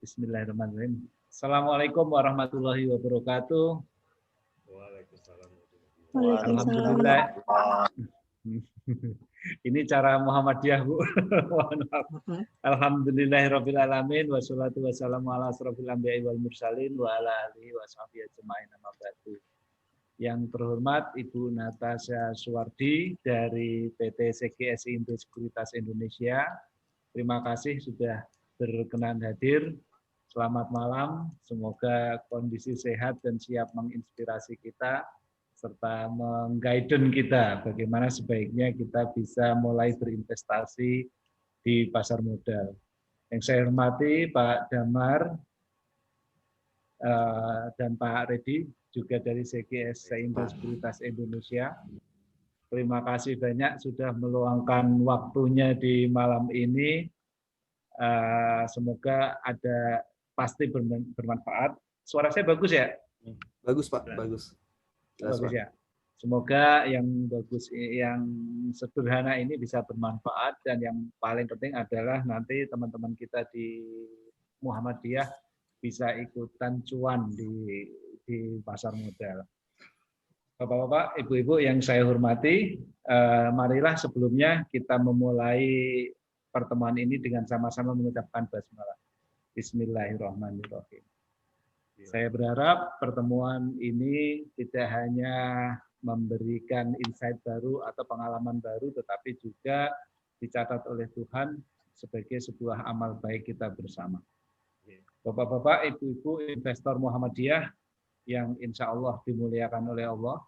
Bismillahirrahmanirrahim. Assalamualaikum warahmatullahi wabarakatuh. Waalaikumsalam. Alhamdulillah. Ini cara Muhammadiyah, Bu. Alhamdulillahirabbil alamin wassalatu wassalamu ala asrofil anbiya'i wal mursalin wa ala alihi washabihi ajmain amma ba'du. Yang terhormat Ibu Natasha Suwardi dari PT CGSI Indo Sekuritas Indonesia. Terima kasih sudah berkenan hadir. Selamat malam, semoga kondisi sehat dan siap menginspirasi kita, serta mengguiden kita bagaimana sebaiknya kita bisa mulai berinvestasi di pasar modal. Yang saya hormati Pak Damar dan Pak Redi, juga dari CGSI Indo Sekuritas Indonesia. Terima kasih banyak sudah meluangkan waktunya di malam ini. Semoga pasti bermanfaat. Suara saya bagus ya? Bagus Pak, bagus. Bagus ya. Semoga yang bagus, yang sederhana ini bisa bermanfaat, dan yang paling penting adalah nanti teman-teman kita di Muhammadiyah bisa ikutan cuan di pasar modal. Bapak-bapak, ibu-ibu yang saya hormati, marilah sebelumnya kita memulai pertemuan ini dengan sama-sama mengucapkan basmalah. Bismillahirrahmanirrahim. Saya berharap pertemuan ini tidak hanya memberikan insight baru atau pengalaman baru, tetapi juga dicatat oleh Tuhan sebagai sebuah amal baik kita bersama. Bapak-bapak, ibu-ibu investor Muhammadiyah yang insya Allah dimuliakan oleh Allah,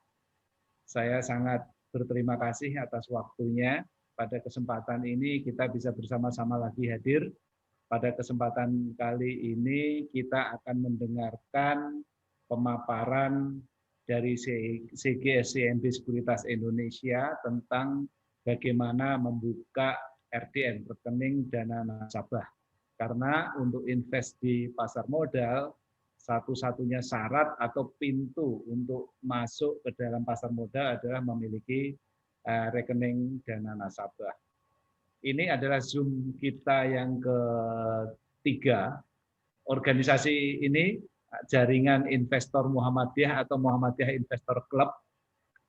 saya sangat berterima kasih atas waktunya. Pada kesempatan ini kita bisa bersama-sama lagi hadir. Pada kesempatan kali ini kita akan mendengarkan pemaparan dari CGSI Indo Sekuritas Indonesia tentang bagaimana membuka RDN, rekening dana nasabah. Karena untuk invest di pasar modal, satu-satunya syarat atau pintu untuk masuk ke dalam pasar modal adalah memiliki rekening dana nasabah. Ini adalah Zoom kita yang ketiga. Organisasi ini, Jaringan Investor Muhammadiyah atau Muhammadiyah Investor Club,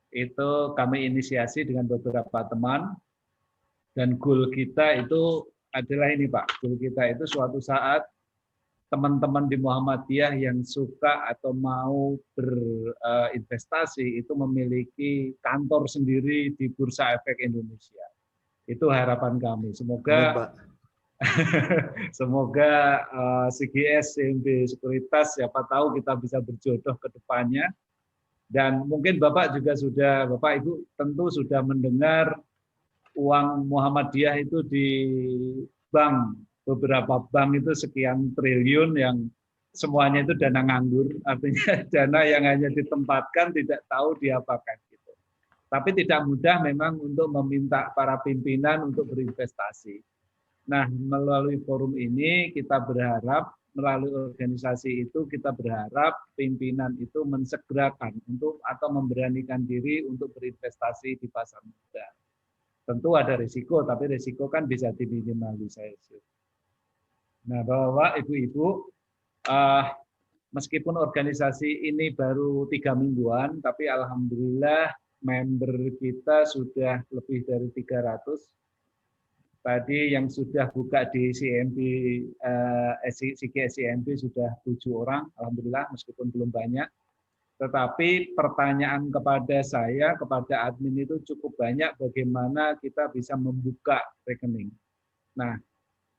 itu kami inisiasi dengan beberapa teman, dan goal kita itu adalah ini Pak, goal kita itu suatu saat teman-teman di Muhammadiyah yang suka atau mau berinvestasi itu memiliki kantor sendiri di Bursa Efek Indonesia. Itu harapan kami. Semoga semoga CGSI Indo Sekuritas, siapa tahu kita bisa berjodoh ke depannya. Dan mungkin Bapak juga sudah, Bapak Ibu tentu sudah mendengar uang Muhammadiyah itu di bank, beberapa bank itu sekian triliun yang semuanya itu dana nganggur, artinya dana yang hanya ditempatkan tidak tahu diapakan. Tapi tidak mudah memang untuk meminta para pimpinan untuk berinvestasi. Nah, melalui forum ini kita berharap, melalui organisasi itu kita berharap pimpinan itu mensegerakan untuk atau memberanikan diri untuk berinvestasi di pasar modal. Tentu ada risiko, tapi risiko kan bisa diminimalisir. Nah, Bapak, Ibu-ibu, meskipun organisasi ini baru 3 mingguan, tapi alhamdulillah member kita sudah lebih dari 300. Tadi yang sudah buka di CGSI sudah 7 orang, alhamdulillah, meskipun belum banyak. Tetapi pertanyaan kepada saya, kepada admin itu cukup banyak bagaimana kita bisa membuka rekening. Nah,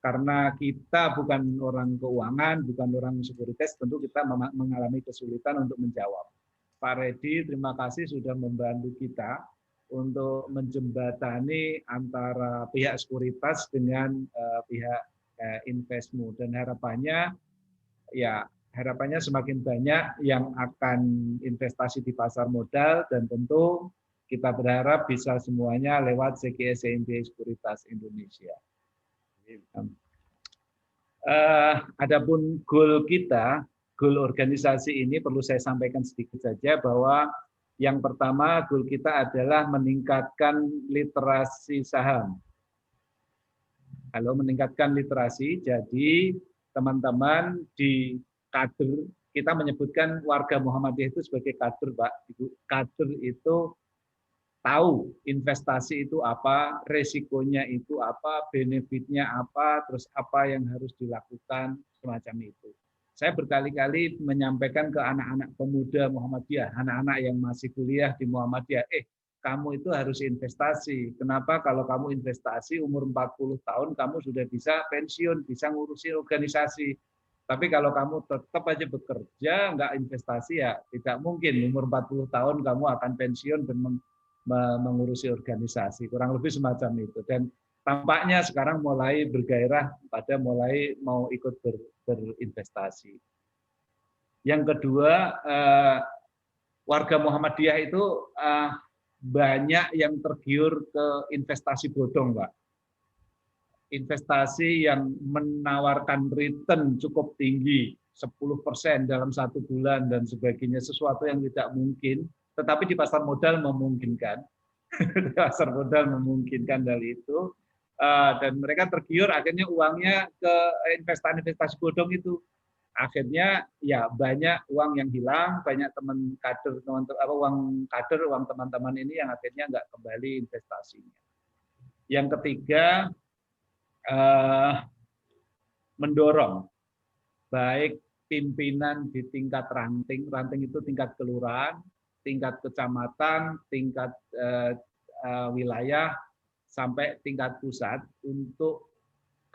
karena kita bukan orang keuangan, bukan orang sekuritas, tentu kita mengalami kesulitan untuk menjawab. Pak Redi, terima kasih sudah membantu kita untuk menjembatani antara pihak sekuritas dengan pihak Investmu, dan harapannya semakin banyak yang akan investasi di pasar modal, dan tentu kita berharap bisa semuanya lewat CGSI Indo Sekuritas Indonesia. Adapun goal kita, goal organisasi ini perlu saya sampaikan sedikit saja bahwa yang pertama goal kita adalah meningkatkan literasi saham. Kalau meningkatkan literasi, jadi teman-teman di kader, kita menyebutkan warga Muhammadiyah itu sebagai kader, Pak Ibu. Kader itu tahu investasi itu apa, resikonya itu apa, benefitnya apa, terus apa yang harus dilakukan, semacam itu. Saya berkali-kali menyampaikan ke anak-anak pemuda Muhammadiyah, anak-anak yang masih kuliah di Muhammadiyah, kamu itu harus investasi. Kenapa? Kalau kamu investasi umur 40 tahun, kamu sudah bisa pensiun, bisa ngurusin organisasi. Tapi kalau kamu tetap aja bekerja, nggak investasi, ya tidak mungkin. Umur 40 tahun kamu akan pensiun dan mengurusi organisasi. Kurang lebih semacam itu. Dan tampaknya sekarang mulai bergairah pada mulai mau ikut berinvestasi. Yang kedua, warga Muhammadiyah itu banyak yang tergiur ke investasi bodong, Pak. Investasi yang menawarkan return cukup tinggi, 10% dalam 1 bulan dan sebagainya, sesuatu yang tidak mungkin, tetapi di pasar modal memungkinkan. Di pasar modal memungkinkan hal itu, dan mereka tergiur, akhirnya uangnya ke investasi bodong itu. Akhirnya ya banyak uang yang hilang, banyak teman kader, uang kader, uang teman-teman ini yang akhirnya nggak kembali investasinya. Yang ketiga, mendorong baik pimpinan di tingkat ranting itu tingkat kelurahan, tingkat kecamatan, tingkat wilayah, sampai tingkat pusat, untuk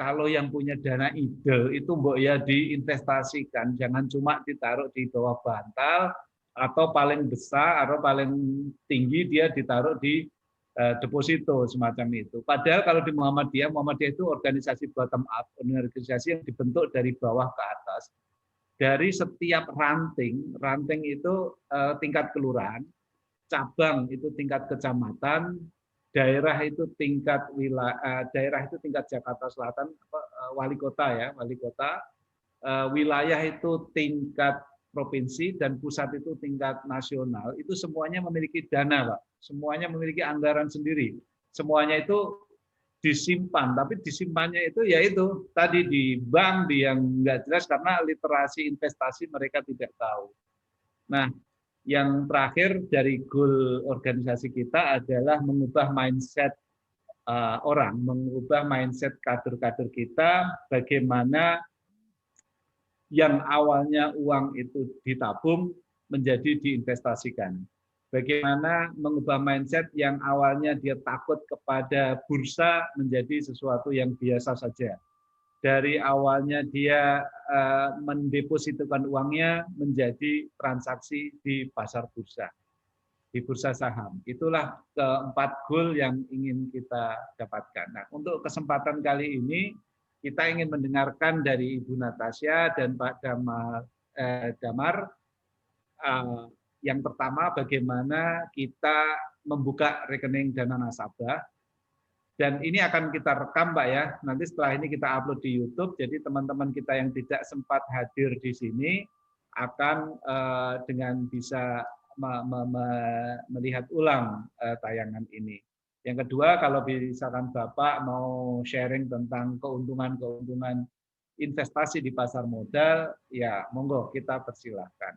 kalau yang punya dana ide itu mbok ya diinvestasikan, jangan cuma ditaruh di bawah bantal, atau paling besar atau paling tinggi dia ditaruh di deposito semacam itu. Padahal kalau di Muhammadiyah itu organisasi bottom up, organisasi yang dibentuk dari bawah ke atas. Dari setiap ranting itu tingkat kelurahan, cabang itu tingkat kecamatan, daerah itu tingkat wilayah, daerah itu tingkat Jakarta Selatan, wali kota ya, wali kota, wilayah itu tingkat provinsi, dan pusat itu tingkat nasional. Itu semuanya memiliki dana, Pak. Semuanya memiliki anggaran sendiri. Semuanya itu disimpan, tapi disimpannya itu yaitu tadi di bank, di yang nggak jelas, karena literasi investasi mereka tidak tahu. Nah, yang terakhir dari goal organisasi kita adalah mengubah mindset orang, mengubah mindset kader-kader kita, bagaimana yang awalnya uang itu ditabung menjadi diinvestasikan. Bagaimana mengubah mindset yang awalnya dia takut kepada bursa menjadi sesuatu yang biasa saja. Dari awalnya dia mendepositokan uangnya menjadi transaksi di pasar bursa, di bursa saham. Itulah keempat goal yang ingin kita dapatkan. Nah, untuk kesempatan kali ini, kita ingin mendengarkan dari Ibu Natasha dan Pak Damar. Yang pertama, bagaimana kita membuka rekening dana nasabah. Dan ini akan kita rekam, Pak ya. Nanti setelah ini kita upload di YouTube. Jadi teman-teman kita yang tidak sempat hadir di sini akan dengan bisa melihat ulang tayangan ini. Yang kedua, kalau misalkan Bapak mau sharing tentang keuntungan-keuntungan investasi di pasar modal, ya monggo kita persilahkan.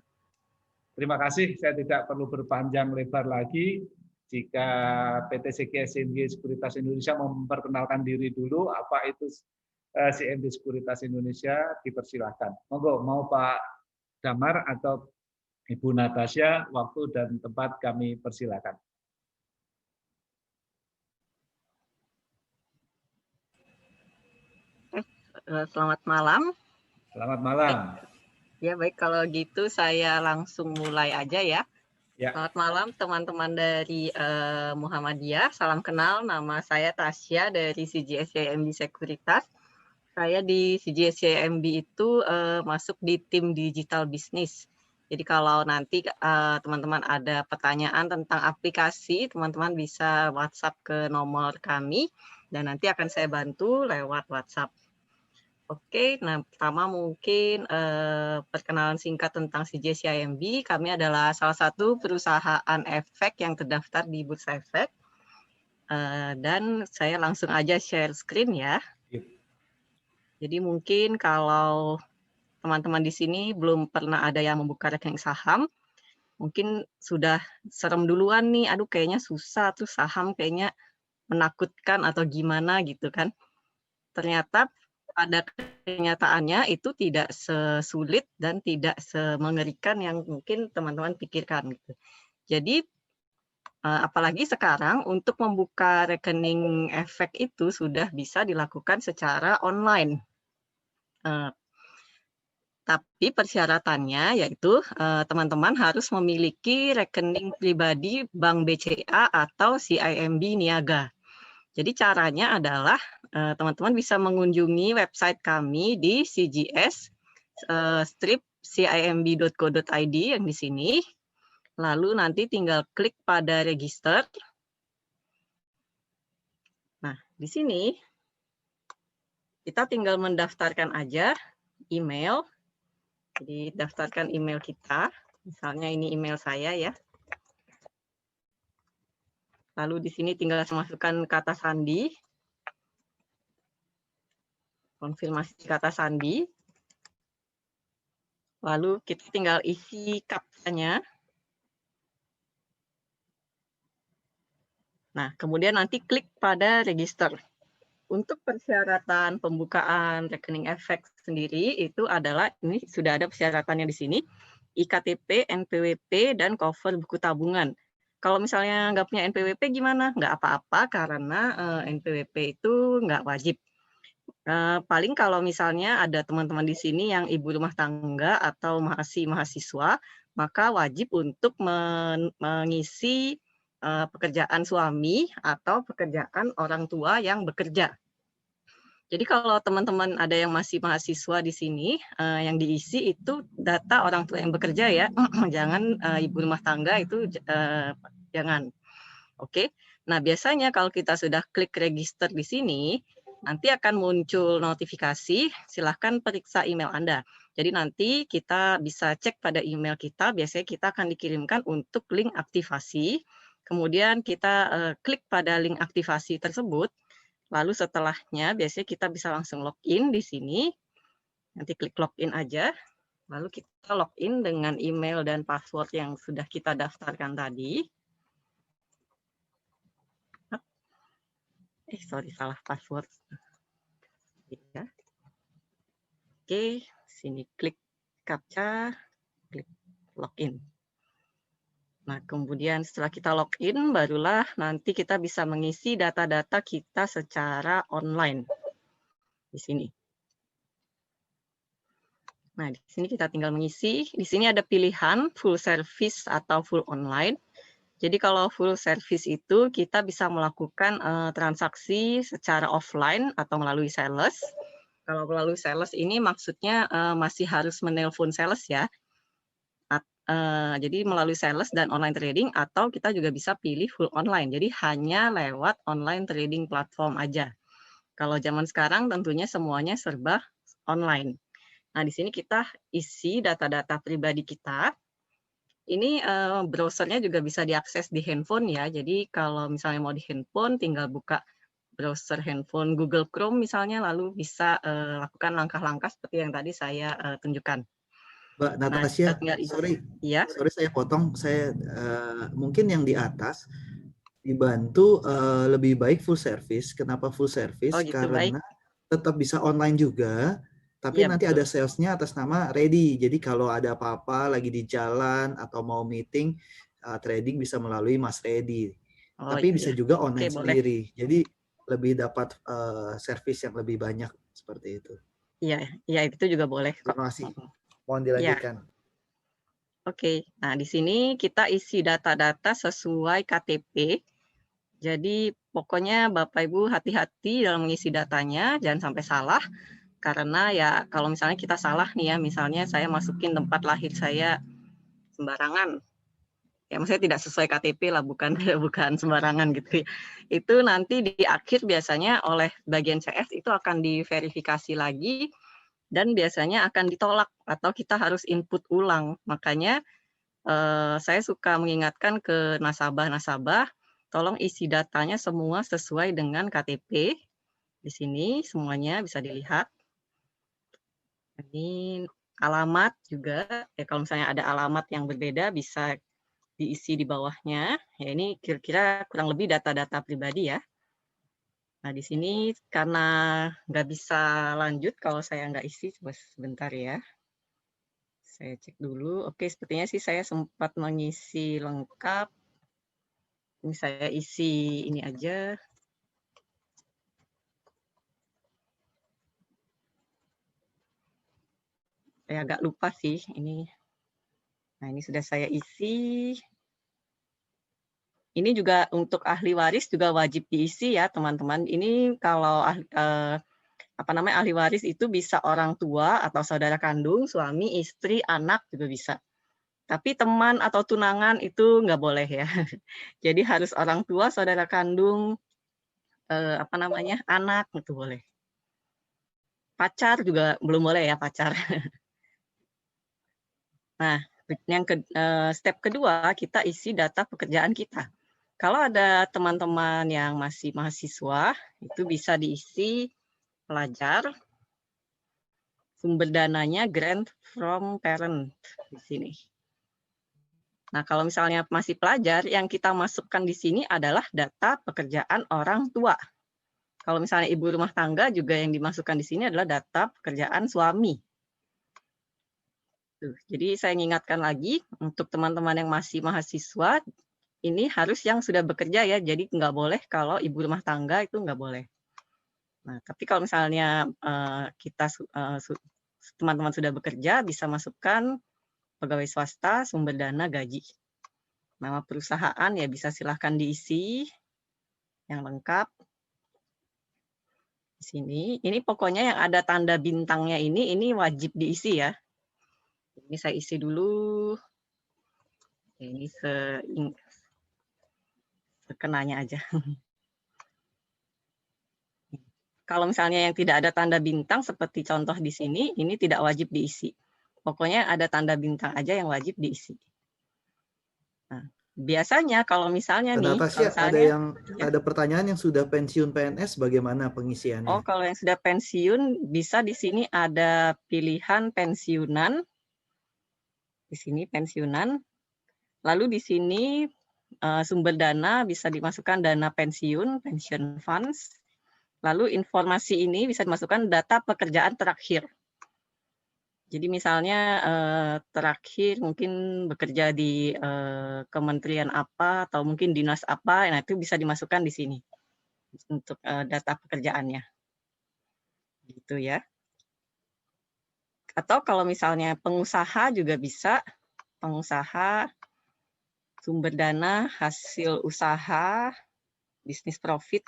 Terima kasih, saya tidak perlu berpanjang lebar lagi. Jika PT CMB Sekuritas Indonesia mau memperkenalkan diri dulu, apa itu CMB Sekuritas Indonesia, dipersilahkan. Monggo, mau Pak Damar atau Ibu Natasha, waktu dan tempat kami persilahkan. Selamat malam. Selamat malam. Ya baik, kalau gitu saya langsung mulai aja ya. Selamat malam teman-teman dari Muhammadiyah. Salam kenal, nama saya Tasya dari CGS CIMB Sekuritas. Saya di CGS CIMB itu masuk di tim digital bisnis. Jadi kalau nanti teman-teman ada pertanyaan tentang aplikasi, teman-teman bisa WhatsApp ke nomor kami dan nanti akan saya bantu lewat WhatsApp. Oke, nah pertama mungkin perkenalan singkat tentang CGS CIMB. Kami adalah salah satu perusahaan efek yang terdaftar di Bursa Efek. Dan saya langsung aja share screen ya. Jadi mungkin kalau teman-teman di sini belum pernah ada yang membuka rekening saham, mungkin sudah serem duluan nih, aduh kayaknya susah, tuh saham kayaknya menakutkan atau gimana gitu kan. Ternyata pada kenyataannya itu tidak sesulit dan tidak semengerikan yang mungkin teman-teman pikirkan gitu. Jadi apalagi sekarang untuk membuka rekening efek itu sudah bisa dilakukan secara online. Tapi persyaratannya yaitu teman-teman harus memiliki rekening pribadi Bank BCA atau CIMB Niaga. Jadi caranya adalah teman-teman bisa mengunjungi website kami di cgs-cimb.co.id yang di sini. Lalu nanti tinggal klik pada register. Nah, di sini kita tinggal mendaftarkan aja email. Jadi daftarkan email kita, misalnya ini email saya ya. Lalu di sini tinggal masukkan kata sandi, konfirmasi kata sandi. Lalu kita tinggal isi captcha-nya. Nah, kemudian nanti klik pada register. Untuk persyaratan pembukaan rekening efek sendiri itu adalah, ini sudah ada persyaratannya di sini, IKTP, NPWP, dan cover buku tabungan. Kalau misalnya nggak punya NPWP gimana? Nggak apa-apa karena NPWP itu nggak wajib. Paling kalau misalnya ada teman-teman di sini yang ibu rumah tangga atau masih mahasiswa, maka wajib untuk mengisi pekerjaan suami atau pekerjaan orang tua yang bekerja. Jadi kalau teman-teman ada yang masih mahasiswa di sini, yang diisi itu data orang tua yang bekerja ya, jangan ibu rumah tangga itu jangan. Oke. Nah biasanya kalau kita sudah klik register di sini, nanti akan muncul notifikasi, silahkan periksa email Anda. Jadi nanti kita bisa cek pada email kita, biasanya kita akan dikirimkan untuk link aktivasi, kemudian kita klik pada link aktivasi tersebut, lalu setelahnya biasanya kita bisa langsung login di sini, nanti klik login aja, lalu kita login dengan email dan password yang sudah kita daftarkan tadi. Sorry, salah password. Ya. Oke, sini klik captcha, klik login. Nah, kemudian setelah kita login, barulah nanti kita bisa mengisi data-data kita secara online. Di sini. Nah, di sini kita tinggal mengisi. Di sini ada pilihan full service atau full online. Jadi kalau full service itu kita bisa melakukan transaksi secara offline atau melalui sales. Kalau melalui sales ini maksudnya masih harus menelpon sales ya. Jadi melalui sales dan online trading atau kita juga bisa pilih full online. Jadi hanya lewat online trading platform aja. Kalau zaman sekarang tentunya semuanya serba online. Nah, di sini kita isi data-data pribadi kita. Ini browsernya juga bisa diakses di handphone ya. Jadi kalau misalnya mau di handphone tinggal buka browser handphone Google Chrome misalnya, lalu bisa lakukan langkah-langkah seperti yang tadi saya tunjukkan. Mbak Natasha, ya. sorry saya potong. Saya mungkin yang di atas dibantu lebih baik full service. Kenapa full service? Gitu, karena baik. Tetap bisa online juga, tapi nanti betul. Ada salesnya atas nama ready. Jadi kalau ada apa-apa lagi di jalan atau mau meeting trading bisa melalui Mas Ready. Tapi bisa juga online sendiri. Boleh. Jadi lebih dapat service yang lebih banyak seperti itu. Iya, itu juga boleh. Terima kasih. Mohon dilanjutkan. Ya. Oke, nah di sini kita isi data-data sesuai KTP. Jadi pokoknya Bapak Ibu hati-hati dalam mengisi datanya, jangan sampai salah. Karena ya kalau misalnya kita salah nih ya, misalnya saya masukin tempat lahir saya sembarangan. Ya maksudnya tidak sesuai KTP lah, bukan sembarangan gitu. Itu nanti di akhir biasanya oleh bagian CS itu akan diverifikasi lagi. Dan biasanya akan ditolak atau kita harus input ulang. Makanya saya suka mengingatkan ke nasabah-nasabah, tolong isi datanya semua sesuai dengan KTP. Di sini semuanya bisa dilihat. Ini alamat juga, ya kalau misalnya ada alamat yang berbeda bisa diisi di bawahnya. Ya ini kira-kira kurang lebih data-data pribadi ya. Nah di sini karena nggak bisa lanjut kalau saya nggak isi, coba sebentar ya. Saya cek dulu. Oke, sepertinya sih saya sempat mengisi lengkap. Ini saya isi ini aja. Saya agak lupa sih ini. Nah, ini sudah saya isi. Ini juga untuk ahli waris juga wajib diisi ya, teman-teman. Ini kalau ahli waris itu bisa orang tua atau saudara kandung, suami, istri, anak juga bisa. Tapi teman atau tunangan itu nggak boleh ya. Jadi harus orang tua, saudara kandung, anak itu boleh. Pacar juga belum boleh ya, pacar. Nah, yang step kedua kita isi data pekerjaan kita. Kalau ada teman-teman yang masih mahasiswa, itu bisa diisi pelajar, sumber dananya grant from parent di sini. Nah, kalau misalnya masih pelajar, yang kita masukkan di sini adalah data pekerjaan orang tua. Kalau misalnya ibu rumah tangga juga yang dimasukkan di sini adalah data pekerjaan suami. Tuh, jadi saya ingatkan lagi untuk teman-teman yang masih mahasiswa, ini harus yang sudah bekerja ya, jadi nggak boleh kalau ibu rumah tangga itu nggak boleh. Nah, tapi kalau misalnya teman-teman sudah bekerja, bisa masukkan pegawai swasta, sumber dana, gaji. Nama perusahaan ya bisa silahkan diisi yang lengkap. Di sini, ini pokoknya yang ada tanda bintangnya ini wajib diisi ya. Ini saya isi dulu. Ini sekenanya aja. Kalau misalnya yang tidak ada tanda bintang seperti contoh di sini, ini tidak wajib diisi. Pokoknya ada tanda bintang aja yang wajib diisi. Nah, biasanya kalau misalnya nih, ada pertanyaan yang sudah pensiun PNS, bagaimana pengisiannya? Oh, kalau yang sudah pensiun bisa di sini ada pilihan pensiunan. Di sini pensiunan. Lalu di sini sumber dana bisa dimasukkan dana pensiun, pension funds. Lalu informasi ini bisa dimasukkan data pekerjaan terakhir. Jadi misalnya terakhir mungkin bekerja di kementerian apa atau mungkin dinas apa, nah itu bisa dimasukkan di sini untuk data pekerjaannya. Gitu ya. Atau kalau misalnya pengusaha juga bisa, pengusaha, sumber dana, hasil usaha, bisnis profit,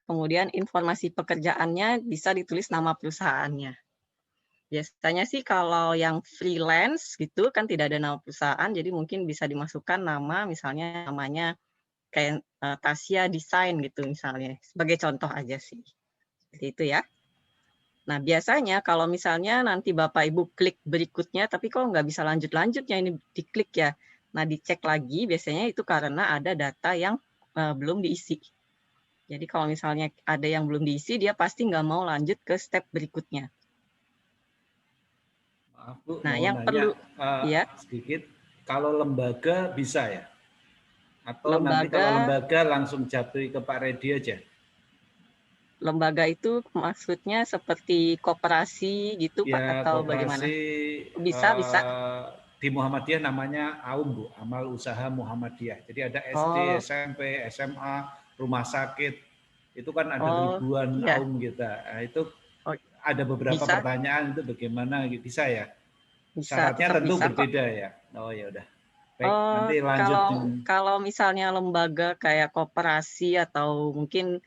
kemudian informasi pekerjaannya bisa ditulis nama perusahaannya. Biasanya sih kalau yang freelance gitu kan tidak ada nama perusahaan, jadi mungkin bisa dimasukkan nama, misalnya namanya kayak Tasya Design gitu misalnya, sebagai contoh aja sih. Seperti itu ya. Nah biasanya kalau misalnya nanti Bapak Ibu klik berikutnya, tapi kok nggak bisa lanjut-lanjutnya ini diklik ya. Nah dicek lagi biasanya itu karena ada data yang belum diisi. Jadi kalau misalnya ada yang belum diisi, dia pasti nggak mau lanjut ke step berikutnya. Maaf Bu, nah, mau yang nanya perlu ya sedikit, kalau lembaga bisa ya? Atau lembaga, nanti kalau lembaga langsung jatuh ke Pak Redi aja? Lembaga itu maksudnya seperti koperasi gitu ya, Pak atau koperasi, bagaimana? Bisa. Di Muhammadiyah namanya AUM Bu, Amal Usaha Muhammadiyah. Jadi ada SD, SMP, SMA, rumah sakit. Itu kan ada ribuan iya. AUM kita. Nah, itu ada beberapa pertanyaan itu bagaimana bisa ya? Bisa, syaratnya tentu bisa, berbeda kok. Ya. Oh ya udah. Baik, nanti lanjut. Kalau misalnya lembaga kayak koperasi atau mungkin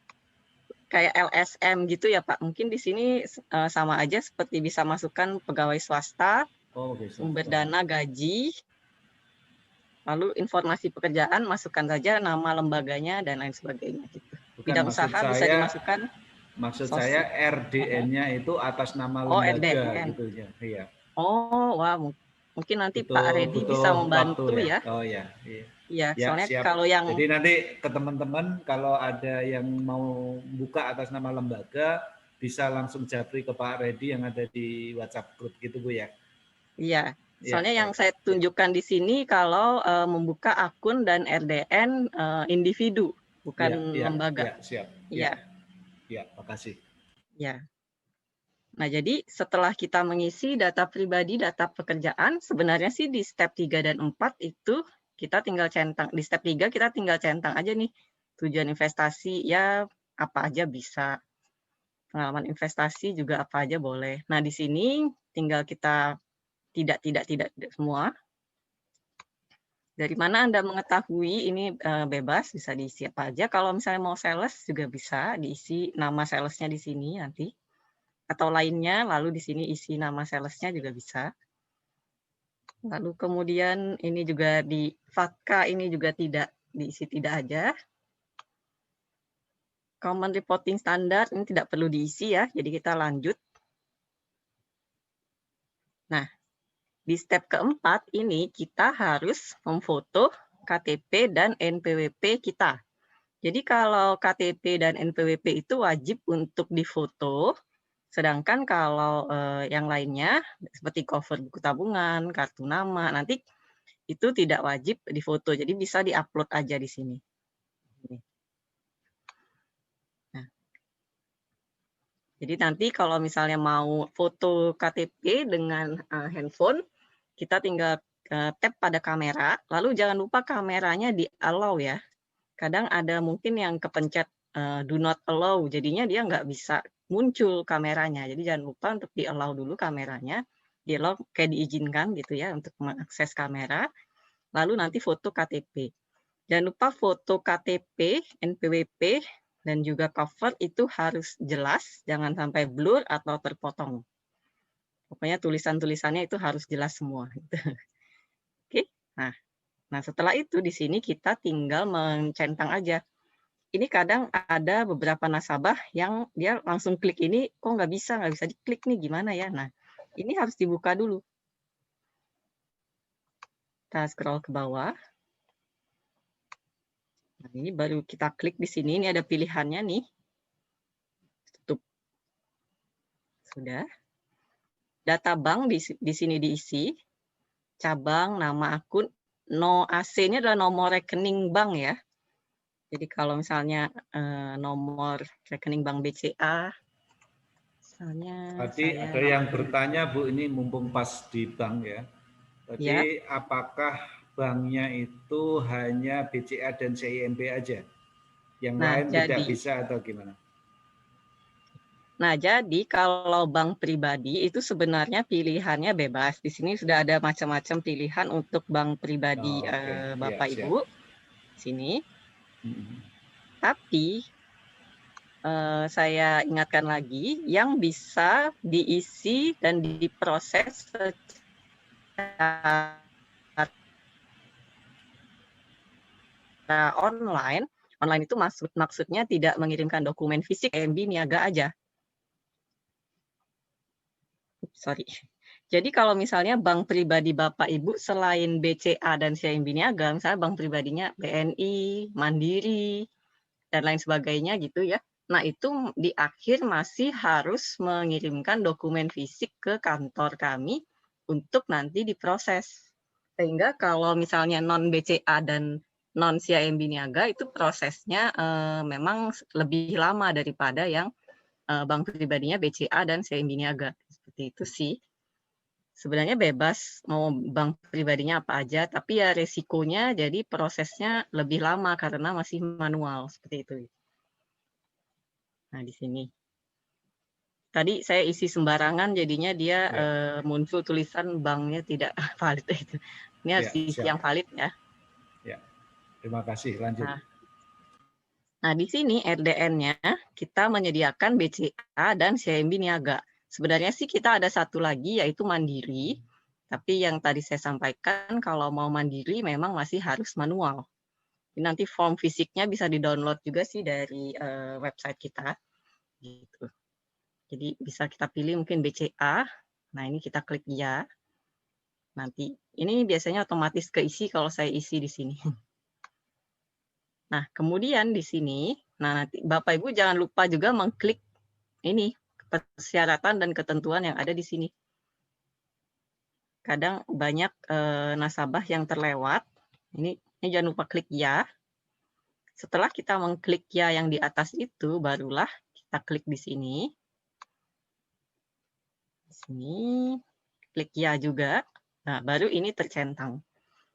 kayak LSM gitu ya Pak, mungkin di sini sama aja seperti bisa masukkan pegawai swasta, sumber dana gaji, lalu informasi pekerjaan masukkan saja nama lembaganya dan lain sebagainya. Gitu. Bidang usaha bisa dimasukkan. Maksud saya RDN-nya itu atas nama lembaga gitu ya. Iya. Oh, wah, mungkin nanti Pak Redi bisa membantu ya. Oh ya. Iya, soalnya siap. Kalau yang jadi nanti ke teman-teman kalau ada yang mau buka atas nama lembaga bisa langsung japri ke Pak Redi yang ada di WhatsApp group gitu Bu ya? Iya, soalnya yang saya tunjukkan di sini kalau membuka akun dan RDN individu, bukan lembaga. Siap. Iya. Ya, makasih. Ya. Nah, jadi setelah kita mengisi data pribadi, data pekerjaan, sebenarnya sih di step 3 dan 4 itu kita tinggal centang. Di step 3 kita tinggal centang aja nih tujuan investasi, ya apa aja bisa. Pengalaman investasi juga apa aja boleh. Nah, di sini tinggal kita tidak semua. Dari mana Anda mengetahui ini bebas, bisa diisi apa aja. Kalau misalnya mau sales juga bisa diisi nama salesnya di sini nanti. Atau lainnya, lalu di sini isi nama salesnya juga bisa. Lalu kemudian ini juga di FATKA ini juga tidak diisi tidak aja. Common reporting standard ini tidak perlu diisi ya, jadi kita lanjut. Nah, di step keempat ini kita harus memfoto KTP dan NPWP kita. Jadi kalau KTP dan NPWP itu wajib untuk difoto, sedangkan kalau yang lainnya seperti cover buku tabungan, kartu nama, nanti itu tidak wajib difoto, jadi bisa diupload aja di sini. Nah, jadi nanti kalau misalnya mau foto KTP dengan handphone, kita tinggal tap pada kamera, lalu jangan lupa kameranya di allow ya. Kadang ada mungkin yang kepencet do not allow, jadinya dia nggak bisa muncul kameranya. Jadi jangan lupa untuk di allow dulu kameranya, di allow kayak diizinkan gitu ya untuk mengakses kamera, lalu nanti foto KTP. Jangan lupa foto KTP, NPWP, dan juga cover itu harus jelas, jangan sampai blur atau terpotong. Pokoknya tulisan-tulisannya itu harus jelas semua. Oke, nah setelah itu di sini kita tinggal mencentang aja. Ini kadang ada beberapa nasabah yang dia langsung klik ini, kok nggak bisa diklik nih, gimana ya? Nah, ini harus dibuka dulu. Kita scroll ke bawah. Nah, ini baru kita klik di sini, ini ada pilihannya nih. Tutup. Sudah. Data bank di sini diisi. Cabang, nama akun, no AC ini adalah nomor rekening bank ya. Jadi kalau misalnya nomor rekening bank BCA, misalnya tadi ada yang bertanya Bu, ini mumpung pas di bank ya. Tadi ya. Apakah banknya itu hanya BCA dan CIMB aja? Yang lain tidak bisa atau gimana? Nah, jadi kalau bank pribadi itu sebenarnya pilihannya bebas. Di sini sudah ada macam-macam pilihan untuk bank pribadi Bapak Ibu. Sini. Tapi saya ingatkan lagi, yang bisa diisi dan diproses secara online. Online itu maksudnya tidak mengirimkan dokumen fisik, EMB niaga aja. Sorry. Jadi kalau misalnya bank pribadi Bapak Ibu selain BCA dan CIMB Niaga, misalnya bank pribadinya BNI, Mandiri, dan lain sebagainya gitu ya. Nah itu di akhir masih harus mengirimkan dokumen fisik ke kantor kami untuk nanti diproses. Sehingga kalau misalnya non BCA dan non CIMB Niaga itu prosesnya memang lebih lama daripada yang bank pribadinya BCA dan CIMB Niaga. Seperti itu sih. Sebenarnya bebas mau bank pribadinya apa aja, tapi ya resikonya jadi prosesnya lebih lama karena masih manual seperti itu. Nah di sini. Tadi saya isi sembarangan, jadinya dia muncul tulisan banknya tidak valid itu. Ini harus diisi yang valid ya. Ya, terima kasih. Lanjut. Nah di sini RDN-nya kita menyediakan BCA dan CIMB Niaga. Sebenarnya sih kita ada satu lagi yaitu Mandiri, tapi yang tadi saya sampaikan kalau mau Mandiri memang masih harus manual. Nanti form fisiknya bisa di-download juga sih dari website kita. Gitu. Jadi bisa kita pilih mungkin BCA. Nah ini kita klik ya. Nanti ini biasanya otomatis keisi kalau saya isi di sini. Nah kemudian di sini, nah nanti Bapak Ibu jangan lupa juga mengklik ini persyaratan dan ketentuan yang ada di sini. Kadang banyak nasabah yang terlewat. Ini jangan lupa klik ya. Setelah kita mengklik ya yang di atas itu, barulah kita klik di sini. Di sini, klik ya juga. Nah, baru ini tercentang.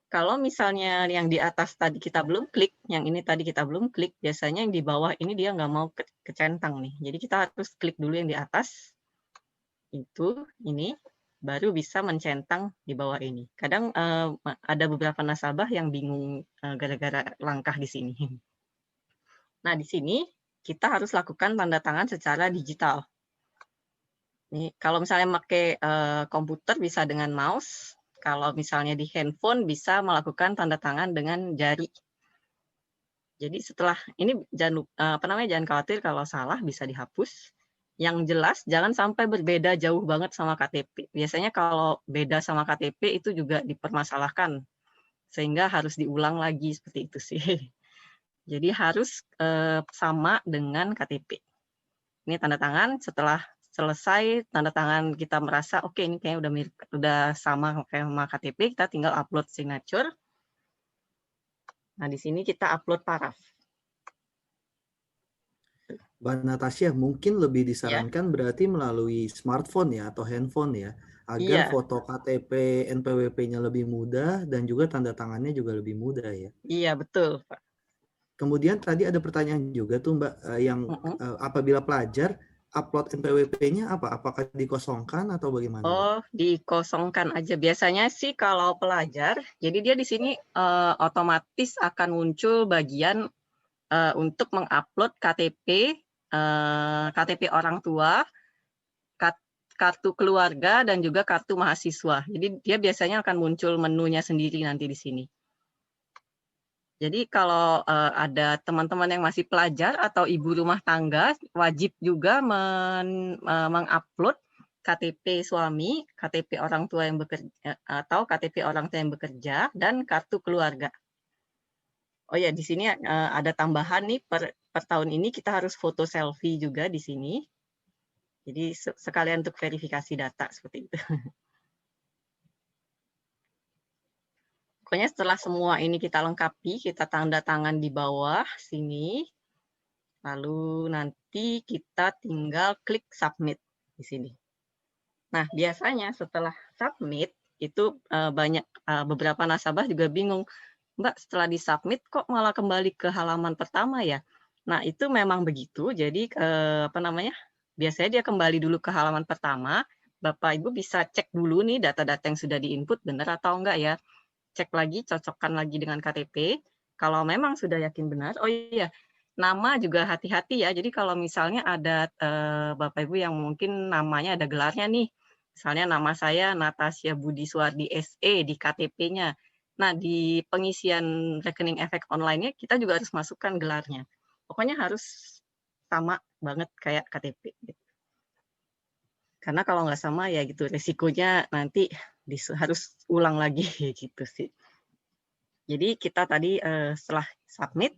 Kalau misalnya yang di atas tadi kita belum klik, yang ini tadi kita belum klik, biasanya yang di bawah ini dia nggak mau kecentang nih. Jadi kita harus klik dulu yang di atas, itu, ini, baru bisa mencentang di bawah ini. Kadang ada beberapa nasabah yang bingung gara-gara langkah di sini. Nah, di sini kita harus lakukan tanda tangan secara digital. Nih, kalau misalnya pakai komputer bisa dengan mouse. Kalau misalnya di handphone bisa melakukan tanda tangan dengan jari. Jadi setelah ini jangan khawatir kalau salah bisa dihapus. Yang jelas jangan sampai berbeda jauh banget sama KTP. Biasanya kalau beda sama KTP itu juga dipermasalahkan. Sehingga harus diulang lagi seperti itu sih. Jadi harus sama dengan KTP. Ini tanda tangan, setelah selesai tanda tangan kita merasa oke, ini kayaknya udah sama kayak sama KTP, kita tinggal upload signature. Nah, di sini kita upload paraf. Mbak Natasha, mungkin lebih disarankan berarti melalui smartphone ya atau handphone ya, agar foto KTP NPWP-nya lebih mudah dan juga tanda tangannya juga lebih mudah ya. Iya, betul, Pak. Kemudian tadi ada pertanyaan juga tuh Mbak, yang apabila pelajar upload NPWP-nya apakah dikosongkan atau bagaimana? Oh, dikosongkan aja. Biasanya sih kalau pelajar, jadi dia di sini otomatis akan muncul bagian untuk mengupload KTP, KTP orang tua, kartu keluarga, dan juga kartu mahasiswa. Jadi dia biasanya akan muncul menunya sendiri nanti di sini. Jadi kalau ada teman-teman yang masih pelajar atau ibu rumah tangga, wajib juga mengupload KTP suami, KTP orang tua yang bekerja, atau KTP orang tua yang bekerja, dan kartu keluarga. Oh ya, di sini ada tambahan nih, per tahun ini kita harus foto selfie juga di sini. Jadi sekalian untuk verifikasi data seperti itu. Pokoknya setelah semua ini kita lengkapi, kita tanda tangan di bawah sini, lalu nanti kita tinggal klik submit di sini. Nah, biasanya setelah submit itu beberapa nasabah juga bingung, Mbak, setelah disubmit kok malah kembali ke halaman pertama ya? Nah, itu memang begitu. Jadi biasanya dia kembali dulu ke halaman pertama. Bapak Ibu bisa cek dulu nih data-data yang sudah diinput benar atau enggak ya. Cek lagi, cocokkan lagi dengan KTP. Kalau memang sudah yakin benar, oh iya, nama juga hati-hati ya. Jadi kalau misalnya ada Bapak Ibu yang mungkin namanya ada gelarnya nih, misalnya nama saya Natasha Budi Suwardi SE di KTP-nya. Nah, di pengisian rekening efek online-nya kita juga harus masukkan gelarnya. Pokoknya harus sama banget kayak KTP. Karena kalau nggak sama ya gitu, resikonya nanti harus ulang lagi gitu sih. Jadi kita tadi setelah submit,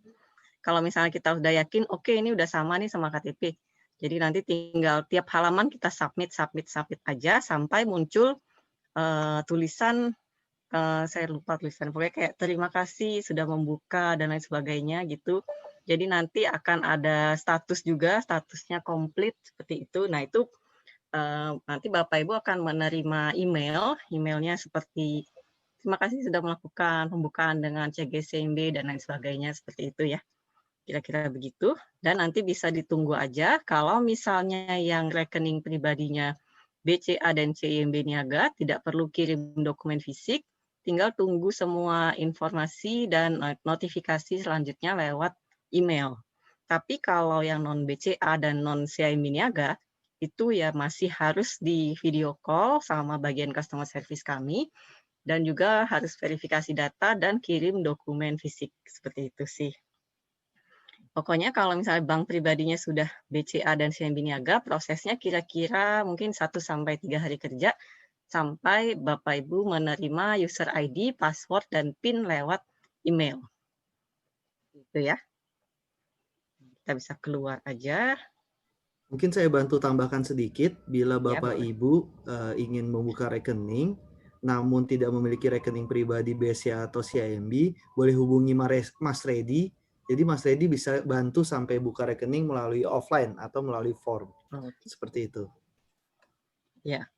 kalau misalnya kita udah yakin, oke ini udah sama nih sama KTP. Jadi nanti tinggal tiap halaman kita submit aja sampai muncul tulisan, saya lupa tulisan, pokoknya kayak terima kasih sudah membuka dan lain sebagainya gitu. Jadi nanti akan ada status juga, statusnya komplit seperti itu. Nah itu nanti Bapak Ibu akan menerima emailnya seperti terima kasih sudah melakukan pembukaan dengan CGCMB dan lain sebagainya seperti itu ya. Kira-kira begitu. Dan nanti bisa ditunggu aja kalau misalnya yang rekening pribadinya BCA dan CIMB Niaga tidak perlu kirim dokumen fisik, tinggal tunggu semua informasi dan notifikasi selanjutnya lewat email. Tapi kalau yang non BCA dan non CIMB Niaga, itu ya masih harus di video call sama bagian customer service kami, dan juga harus verifikasi data dan kirim dokumen fisik. Seperti itu sih. Pokoknya kalau misalnya bank pribadinya sudah BCA dan CIMB Niaga, prosesnya kira-kira mungkin 1-3 hari kerja sampai Bapak Ibu menerima user ID, password, dan PIN lewat email. Gitu ya. Kita bisa keluar aja. Mungkin saya bantu tambahkan sedikit, bila Ya, Bapak boleh. Ibu ingin membuka rekening, namun tidak memiliki rekening pribadi BCA atau CIMB, boleh hubungi Mas Redi. Jadi Mas Redi bisa bantu sampai buka rekening melalui offline atau melalui form. Seperti itu. Ya.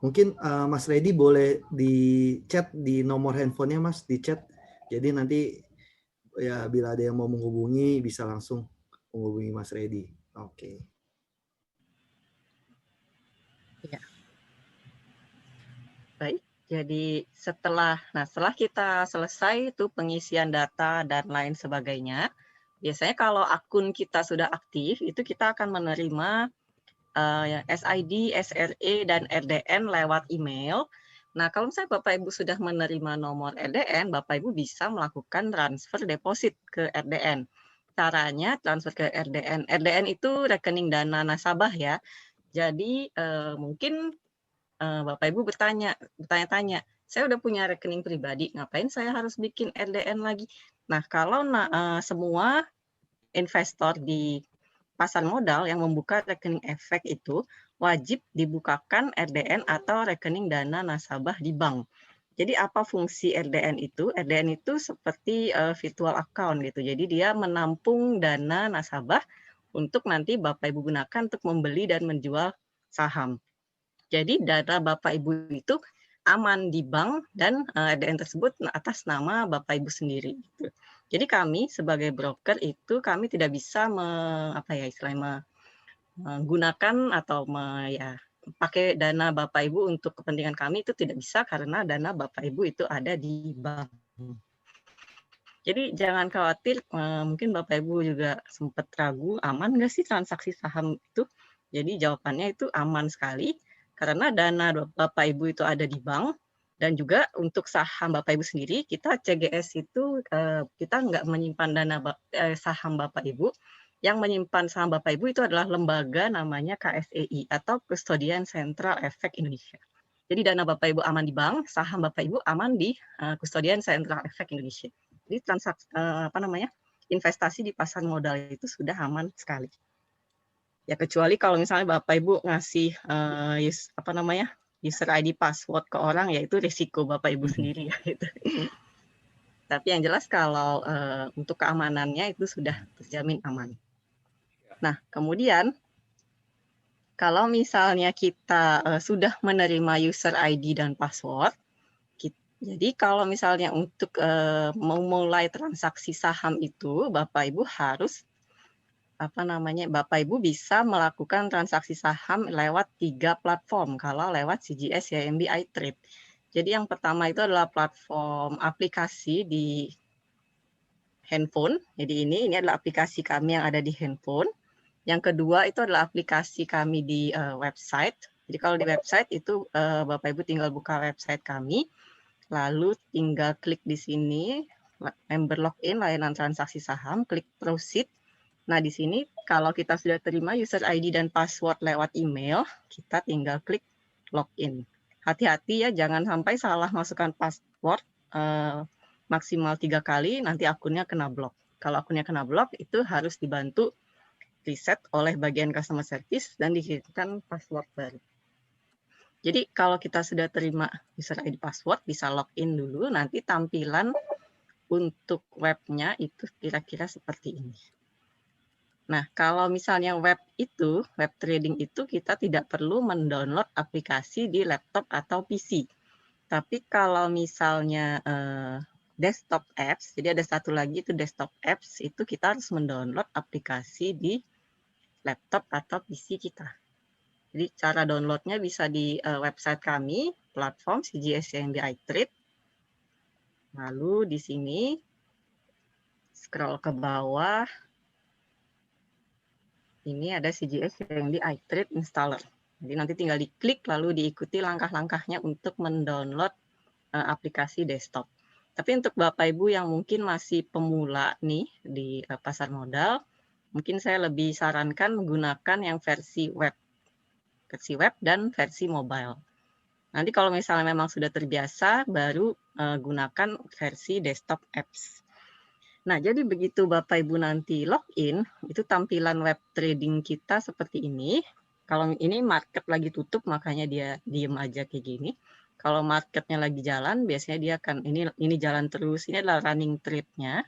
Mungkin Mas Redi boleh di chat di nomor handphonenya Mas, di chat. Jadi nanti ya bila ada yang mau menghubungi bisa langsung menghubungi Mas Redi. Oke. Ya. Baik. Jadi setelah kita selesai itu pengisian data dan lain sebagainya, biasanya kalau akun kita sudah aktif, itu kita akan menerima SID, SRE, dan RDN lewat email. Nah, kalau misalnya Bapak Ibu sudah menerima nomor RDN, Bapak Ibu bisa melakukan transfer deposit ke RDN. Caranya transfer ke RDN. RDN itu rekening dana nasabah ya. Jadi mungkin Bapak Ibu bertanya-tanya, saya udah punya rekening pribadi, ngapain saya harus bikin RDN lagi? Nah, kalau semua investor di pasar modal yang membuka rekening efek itu wajib dibukakan RDN atau rekening dana nasabah di bank. Jadi apa fungsi RDN itu? RDN itu seperti virtual account gitu. Jadi dia menampung dana nasabah untuk nanti Bapak Ibu gunakan untuk membeli dan menjual saham. Jadi dana Bapak Ibu itu aman di bank dan RDN tersebut atas nama Bapak Ibu sendiri. Gitu. Jadi kami sebagai broker itu kami tidak bisa menggunakan atau pakai dana Bapak Ibu untuk kepentingan kami itu tidak bisa karena dana Bapak Ibu itu ada di bank. Jadi jangan khawatir, mungkin Bapak Ibu juga sempat ragu, aman nggak sih transaksi saham itu? Jadi jawabannya itu aman sekali karena dana Bapak Ibu itu ada di bank. Dan juga untuk saham Bapak Ibu sendiri, kita CGS itu kita nggak menyimpan dana saham Bapak Ibu. Yang menyimpan saham Bapak Ibu itu adalah lembaga namanya KSEI atau Custodian Central Efek Indonesia. Jadi dana Bapak Ibu aman di bank, saham Bapak Ibu aman di Custodian Central Efek Indonesia. Jadi transaksi investasi di pasar modal itu sudah aman sekali. Ya kecuali kalau misalnya Bapak Ibu ngasih user ID password ke orang, yaitu risiko Bapak Ibu sendiri ya gitu. Tapi yang jelas kalau untuk keamanannya itu sudah terjamin aman. Nah, kemudian kalau misalnya kita sudah menerima user ID dan password, jadi kalau misalnya untuk memulai transaksi saham itu, Bapak Ibu harus Bapak Ibu bisa melakukan transaksi saham lewat 3 platform kalau lewat CGS CIMB iTrade. Jadi yang pertama itu adalah platform aplikasi di handphone. Jadi ini adalah aplikasi kami yang ada di handphone. Yang kedua itu adalah aplikasi kami di website. Jadi kalau di website itu Bapak Ibu tinggal buka website kami, lalu tinggal klik di sini member login layanan transaksi saham, klik proceed. Nah, di sini kalau kita sudah terima user ID dan password lewat email, kita tinggal klik login. Hati-hati ya, jangan sampai salah masukkan password maksimal 3 kali, nanti akunnya kena blok. Kalau akunnya kena blok, itu harus dibantu reset oleh bagian customer service dan dikirimkan password baru. Jadi kalau kita sudah terima user ID password, bisa login dulu, nanti tampilan untuk webnya itu kira-kira seperti ini. Nah, kalau misalnya web trading itu kita tidak perlu mendownload aplikasi di laptop atau PC. Tapi kalau misalnya desktop apps, jadi ada satu lagi itu desktop apps, itu kita harus mendownload aplikasi di laptop atau PC kita. Jadi cara downloadnya bisa di website kami, platform CGS CIMB iTrade. Lalu di sini scroll ke bawah. Ini ada CGS CIMB iTrade Installer. Jadi nanti tinggal diklik lalu diikuti langkah-langkahnya untuk mendownload aplikasi desktop. Tapi untuk Bapak Ibu yang mungkin masih pemula nih di pasar modal, mungkin saya lebih sarankan menggunakan yang versi web dan versi mobile. Nanti kalau misalnya memang sudah terbiasa, baru gunakan versi desktop apps. Nah, jadi begitu Bapak Ibu nanti login, itu tampilan web trading kita seperti ini. Kalau ini market lagi tutup, makanya dia diem aja kayak gini. Kalau marketnya lagi jalan, biasanya dia akan ini jalan terus. Ini adalah running trade-nya.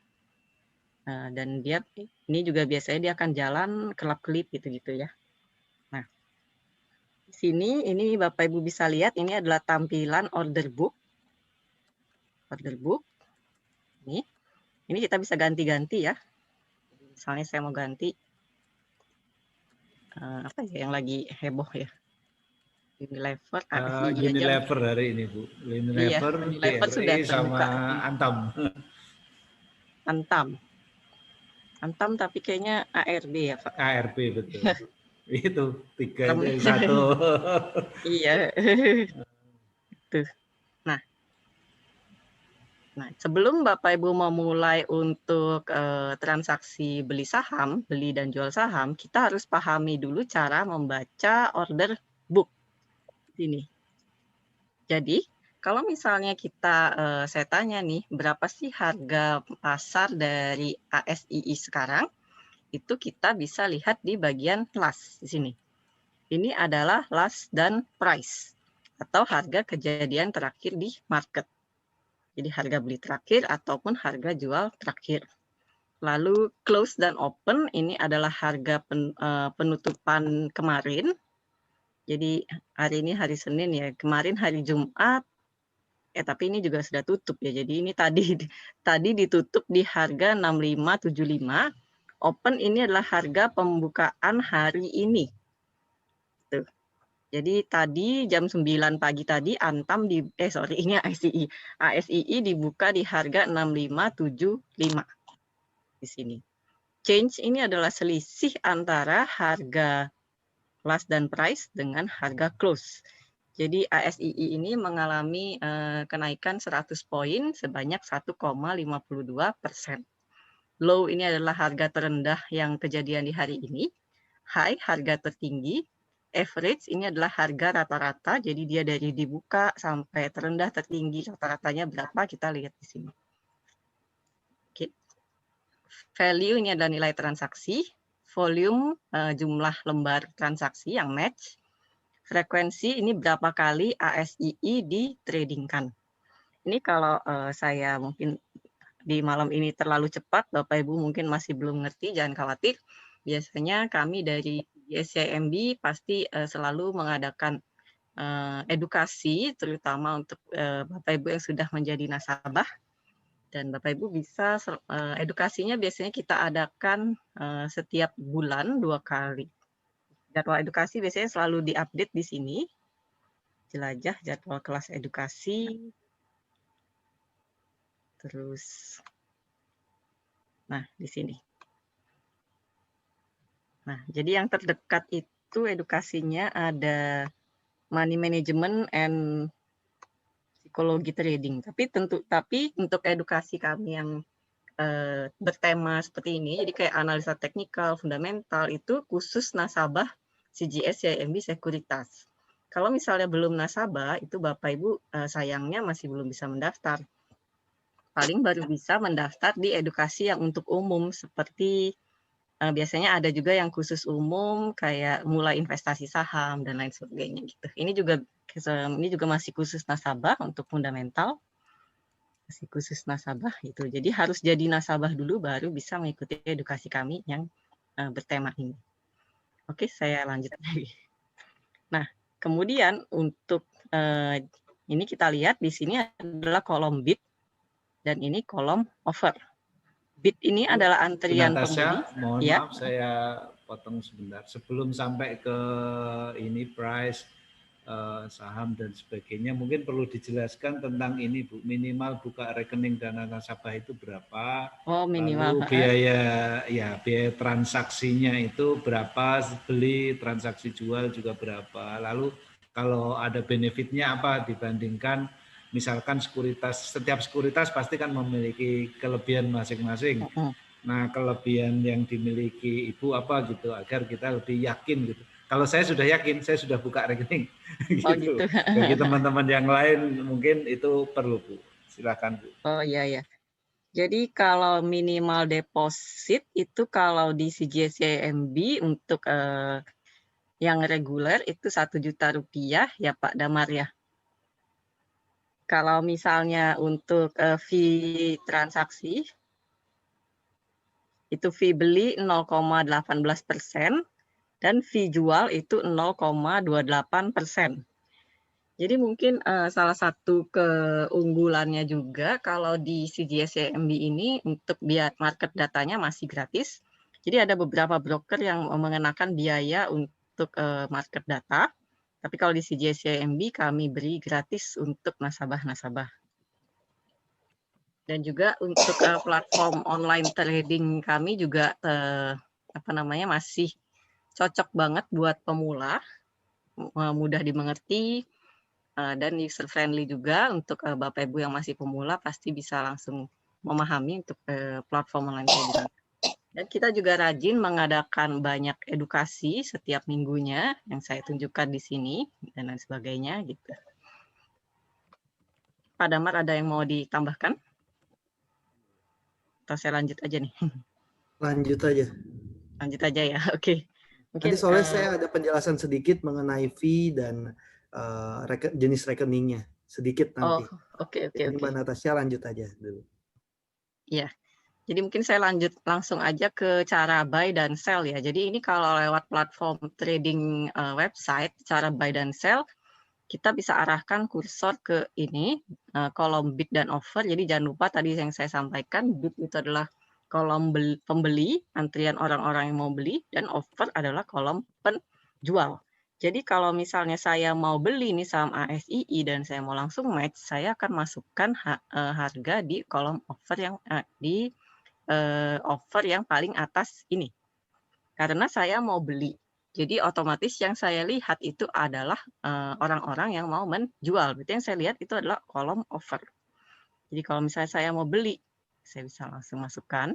Nah, dan dia ini juga biasanya dia akan jalan kelap-kelip gitu-gitu ya. Nah, di sini ini Bapak Ibu bisa lihat ini adalah tampilan order book. Order book. Ini kita bisa ganti-ganti ya. Misalnya saya mau ganti apa ya yang lagi heboh ya. Unilever, ASI Unilever aja. Hari ini Bu. Unilever, iya, Unilever sudah sama Antam. Antam tapi kayaknya ARB ya Pak. ARB betul. Itu 3 yang 1. Iya. Tuh. Nah, sebelum Bapak Ibu memulai untuk transaksi beli saham, beli dan jual saham, kita harus pahami dulu cara membaca order book. Ini. Jadi, kalau misalnya saya tanya nih, berapa sih harga pasar dari ASII sekarang? Itu kita bisa lihat di bagian last di sini. Ini adalah last dan price atau harga kejadian terakhir di market. Jadi harga beli terakhir ataupun harga jual terakhir. Lalu close dan open ini adalah harga penutupan kemarin. Jadi hari ini hari Senin ya, kemarin hari Jumat. Tapi ini juga sudah tutup ya. Jadi ini tadi ditutup di harga 6575. Open ini adalah harga pembukaan hari ini. Tuh. Jadi tadi jam 9 pagi tadi Antam ini ASII dibuka di harga 6575 di sini. Change ini adalah selisih antara harga last dan price dengan harga close. Jadi ASII ini mengalami kenaikan 100 poin sebanyak 1,52%. Low ini adalah harga terendah yang kejadian di hari ini. High harga tertinggi. Average ini adalah harga rata-rata, jadi dia dari dibuka sampai terendah tertinggi rata-ratanya berapa kita lihat di sini. Oke. Value ini adalah nilai transaksi, volume jumlah lembar transaksi yang match, frekuensi ini berapa kali ASII ditradingkan. Ini kalau saya mungkin di malam ini terlalu cepat, Bapak Ibu mungkin masih belum ngerti, jangan khawatir. Biasanya kami dari SCIMB pasti selalu mengadakan edukasi, terutama untuk Bapak Ibu yang sudah menjadi nasabah. Dan Bapak Ibu bisa edukasinya biasanya kita adakan setiap bulan 2 kali. Jadwal edukasi biasanya selalu diupdate di sini. Jelajah jadwal kelas edukasi. Terus, nah di sini. Nah, jadi yang terdekat itu edukasinya ada money management and psikologi trading. Tapi untuk edukasi kami yang bertema seperti ini, jadi kayak analisa teknikal, fundamental itu khusus nasabah CGS CIMB Sekuritas. Kalau misalnya belum nasabah, itu Bapak Ibu sayangnya masih belum bisa mendaftar. Paling baru bisa mendaftar di edukasi yang untuk umum seperti biasanya ada juga yang khusus umum kayak mulai investasi saham dan lain sebagainya gitu. Ini juga masih khusus nasabah untuk fundamental. Masih khusus nasabah gitu. Jadi harus jadi nasabah dulu baru bisa mengikuti edukasi kami yang bertema ini. Oke, saya lanjut lagi. Nah, kemudian untuk ini kita lihat di sini adalah kolom bid dan ini kolom offer. Bid ini adalah antrian pembeli. Mohon maaf saya potong sebentar. Sebelum sampai ke ini price, saham dan sebagainya, mungkin perlu dijelaskan tentang ini Bu. Minimal buka rekening dana nasabah itu berapa? Oh, minimal. Lalu biaya transaksinya itu berapa? Beli, transaksi jual juga berapa? Lalu kalau ada benefitnya apa dibandingkan misalkan setiap sekuritas pasti kan memiliki kelebihan masing-masing. Nah, kelebihan yang dimiliki Ibu apa gitu agar kita lebih yakin gitu. Kalau saya sudah yakin, saya sudah buka rekening. Gitu. Oh gitu. Bagi teman-teman yang lain mungkin itu perlu Bu. Silakan Bu. Oh iya ya. Jadi kalau minimal deposit itu kalau di CGS-CIMB untuk yang reguler itu 1 juta rupiah ya Pak Damar ya. Kalau misalnya untuk fee transaksi, itu fee beli 0,18% dan fee jual itu 0,28%. Jadi mungkin salah satu keunggulannya juga kalau di CGS-CIMB ini untuk biaya market datanya masih gratis. Jadi ada beberapa broker yang mengenakan biaya untuk market data. Tapi kalau di CGS-CIMB kami beri gratis untuk nasabah-nasabah. Dan juga untuk platform online trading kami juga masih cocok banget buat pemula, mudah dimengerti, dan user friendly juga untuk Bapak Ibu yang masih pemula pasti bisa langsung memahami untuk platform online trading. Dan kita juga rajin mengadakan banyak edukasi setiap minggunya yang saya tunjukkan di sini dan lain sebagainya gitu. Pak Damar ada yang mau ditambahkan? Atau saya lanjut aja nih? Lanjut aja. Lanjut aja ya, oke. Nanti soalnya saya ada penjelasan sedikit mengenai fee dan jenis rekeningnya sedikit nanti. Oke. Ini Mbak Natasha lanjut aja dulu. Iya, jadi mungkin saya lanjut langsung aja ke cara buy dan sell ya. Jadi ini kalau lewat platform trading website, cara buy dan sell, kita bisa arahkan kursor ke ini, kolom bid dan offer. Jadi jangan lupa tadi yang saya sampaikan, bid itu adalah kolom pembeli, antrian orang-orang yang mau beli, dan offer adalah kolom penjual. Jadi kalau misalnya saya mau beli nih saham ASII dan saya mau langsung match, saya akan masukkan harga di kolom offer yang offer yang paling atas ini. Karena saya mau beli. Jadi otomatis yang saya lihat itu adalah orang-orang yang mau menjual. Berarti yang saya lihat itu adalah kolom offer. Jadi kalau misalnya saya mau beli, saya bisa langsung masukkan.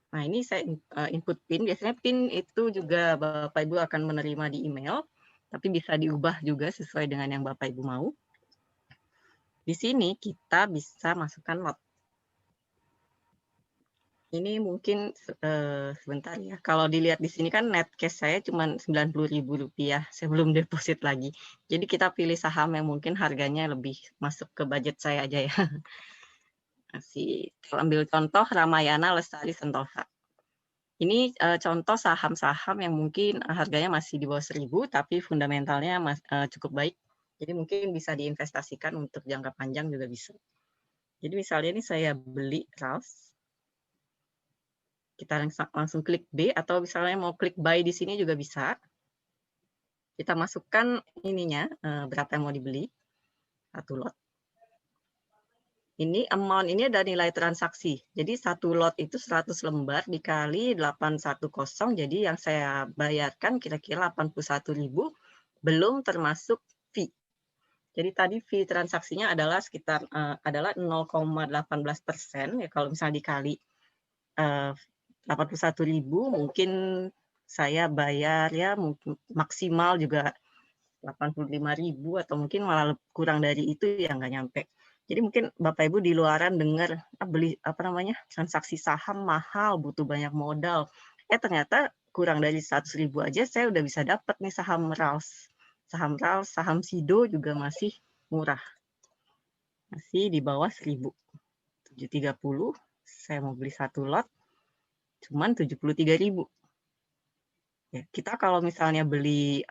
Nah ini saya input PIN. Biasanya PIN itu juga Bapak Ibu akan menerima di email. Tapi bisa diubah juga sesuai dengan yang Bapak Ibu mau. Di sini kita bisa masukkan lot. Ini mungkin sebentar ya. Kalau dilihat di sini kan net cash saya cuma Rp90.000 sebelum deposit lagi. Jadi kita pilih saham yang mungkin harganya lebih masuk ke budget saya aja ya. Masih ambil contoh Ramayana Lestari Sentosa. Ini contoh saham-saham yang mungkin harganya masih di bawah 1.000 tapi fundamentalnya cukup baik. Jadi mungkin bisa diinvestasikan untuk jangka panjang juga bisa. Jadi misalnya ini saya beli RALS. Kita langsung klik B atau misalnya mau klik buy di sini juga bisa. Kita masukkan ininya, berapa yang mau dibeli, 1 lot. Ini amount ini ada nilai transaksi. Jadi 1 lot itu 100 lembar dikali 810, jadi yang saya bayarkan kira-kira 81.000, belum termasuk fee. Jadi tadi fee transaksinya adalah sekitar adalah 0,18% ya, kalau misalnya dikali 81.000 mungkin saya bayar ya mungkin maksimal juga 85.000 atau mungkin malah kurang dari itu ya nggak nyampe. Jadi mungkin Bapak Ibu di luaran dengar beli transaksi saham mahal, butuh banyak modal. Ternyata kurang dari 100.000 aja saya udah bisa dapat nih saham RALS. Saham RALS, saham SIDO juga masih murah. Masih di bawah 1.000. 730, saya mau beli 1 lot cuman 73.000. Ya, kita kalau misalnya beli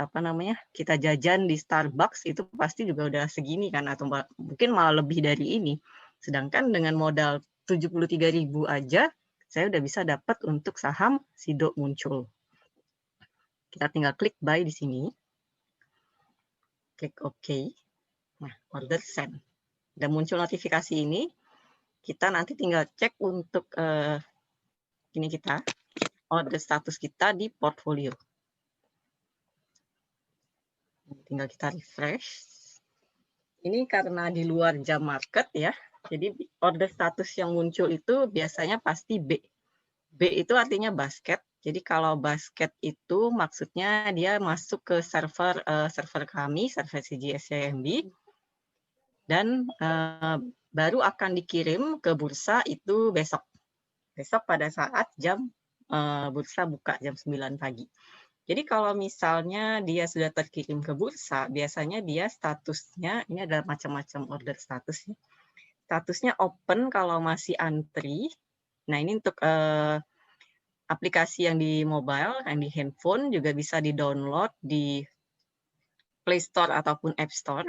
kita jajan di Starbucks itu pasti juga udah segini kan atau mungkin malah lebih dari ini. Sedangkan dengan modal 73.000 aja saya udah bisa dapat untuk saham SIDO muncul. Kita tinggal klik buy di sini. Klik OK. Nah, order send. Dan muncul notifikasi ini. Kita nanti tinggal cek untuk ini kita order status kita di portfolio. Tinggal kita refresh. Ini karena di luar jam market ya. Jadi order status yang muncul itu biasanya pasti B. B itu artinya basket. Jadi kalau basket itu maksudnya dia masuk ke server kami, server CGS-CIMB. Dan baru akan dikirim ke bursa itu besok. Besok pada saat jam bursa buka jam 9 pagi. Jadi kalau misalnya dia sudah terkirim ke bursa, biasanya dia statusnya, ini ada macam-macam order status. Statusnya open kalau masih antri. Nah ini untuk aplikasi yang di mobile, yang di handphone juga bisa di-download di Play Store ataupun App Store.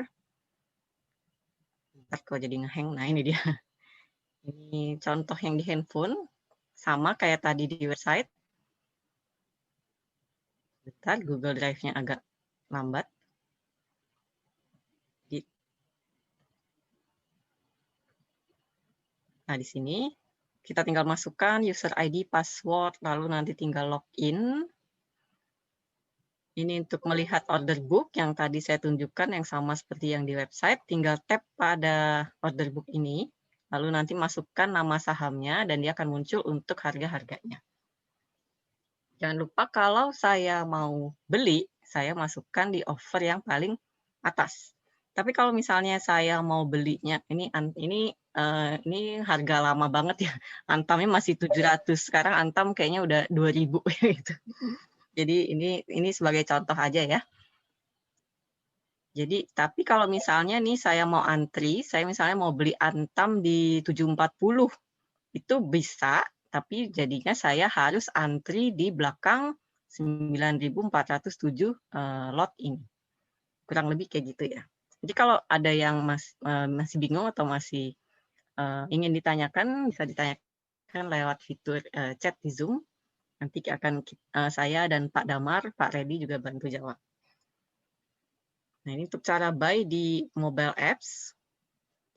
Ntar kalau jadi ngehang, nah ini dia. Ini contoh yang di handphone, sama kayak tadi di website. Bentar, Google Drive-nya agak lambat. Nah, di sini kita tinggal masukkan user ID, password, lalu nanti tinggal login. Ini untuk melihat order book yang tadi saya tunjukkan, yang sama seperti yang di website. Tinggal tap pada order book ini, lalu nanti masukkan nama sahamnya, dan dia akan muncul untuk harga-harganya. Jangan lupa kalau saya mau beli, saya masukkan di offer yang paling atas. Tapi kalau misalnya saya mau belinya, ini harga lama banget ya. Antamnya masih 700, sekarang Antam kayaknya udah 2000 gitu. Jadi ini sebagai contoh aja ya. Jadi tapi kalau misalnya nih saya mau antri, saya misalnya mau beli Antam di 740, itu bisa, tapi jadinya saya harus antri di belakang 9.407 lot ini. Kurang lebih kayak gitu ya. Jadi kalau ada yang masih bingung atau masih ingin ditanyakan, bisa ditanyakan lewat fitur chat di Zoom. Nanti akan saya dan Pak Damar, Pak Reddy juga bantu jawab. Nah, ini untuk cara buy di mobile apps.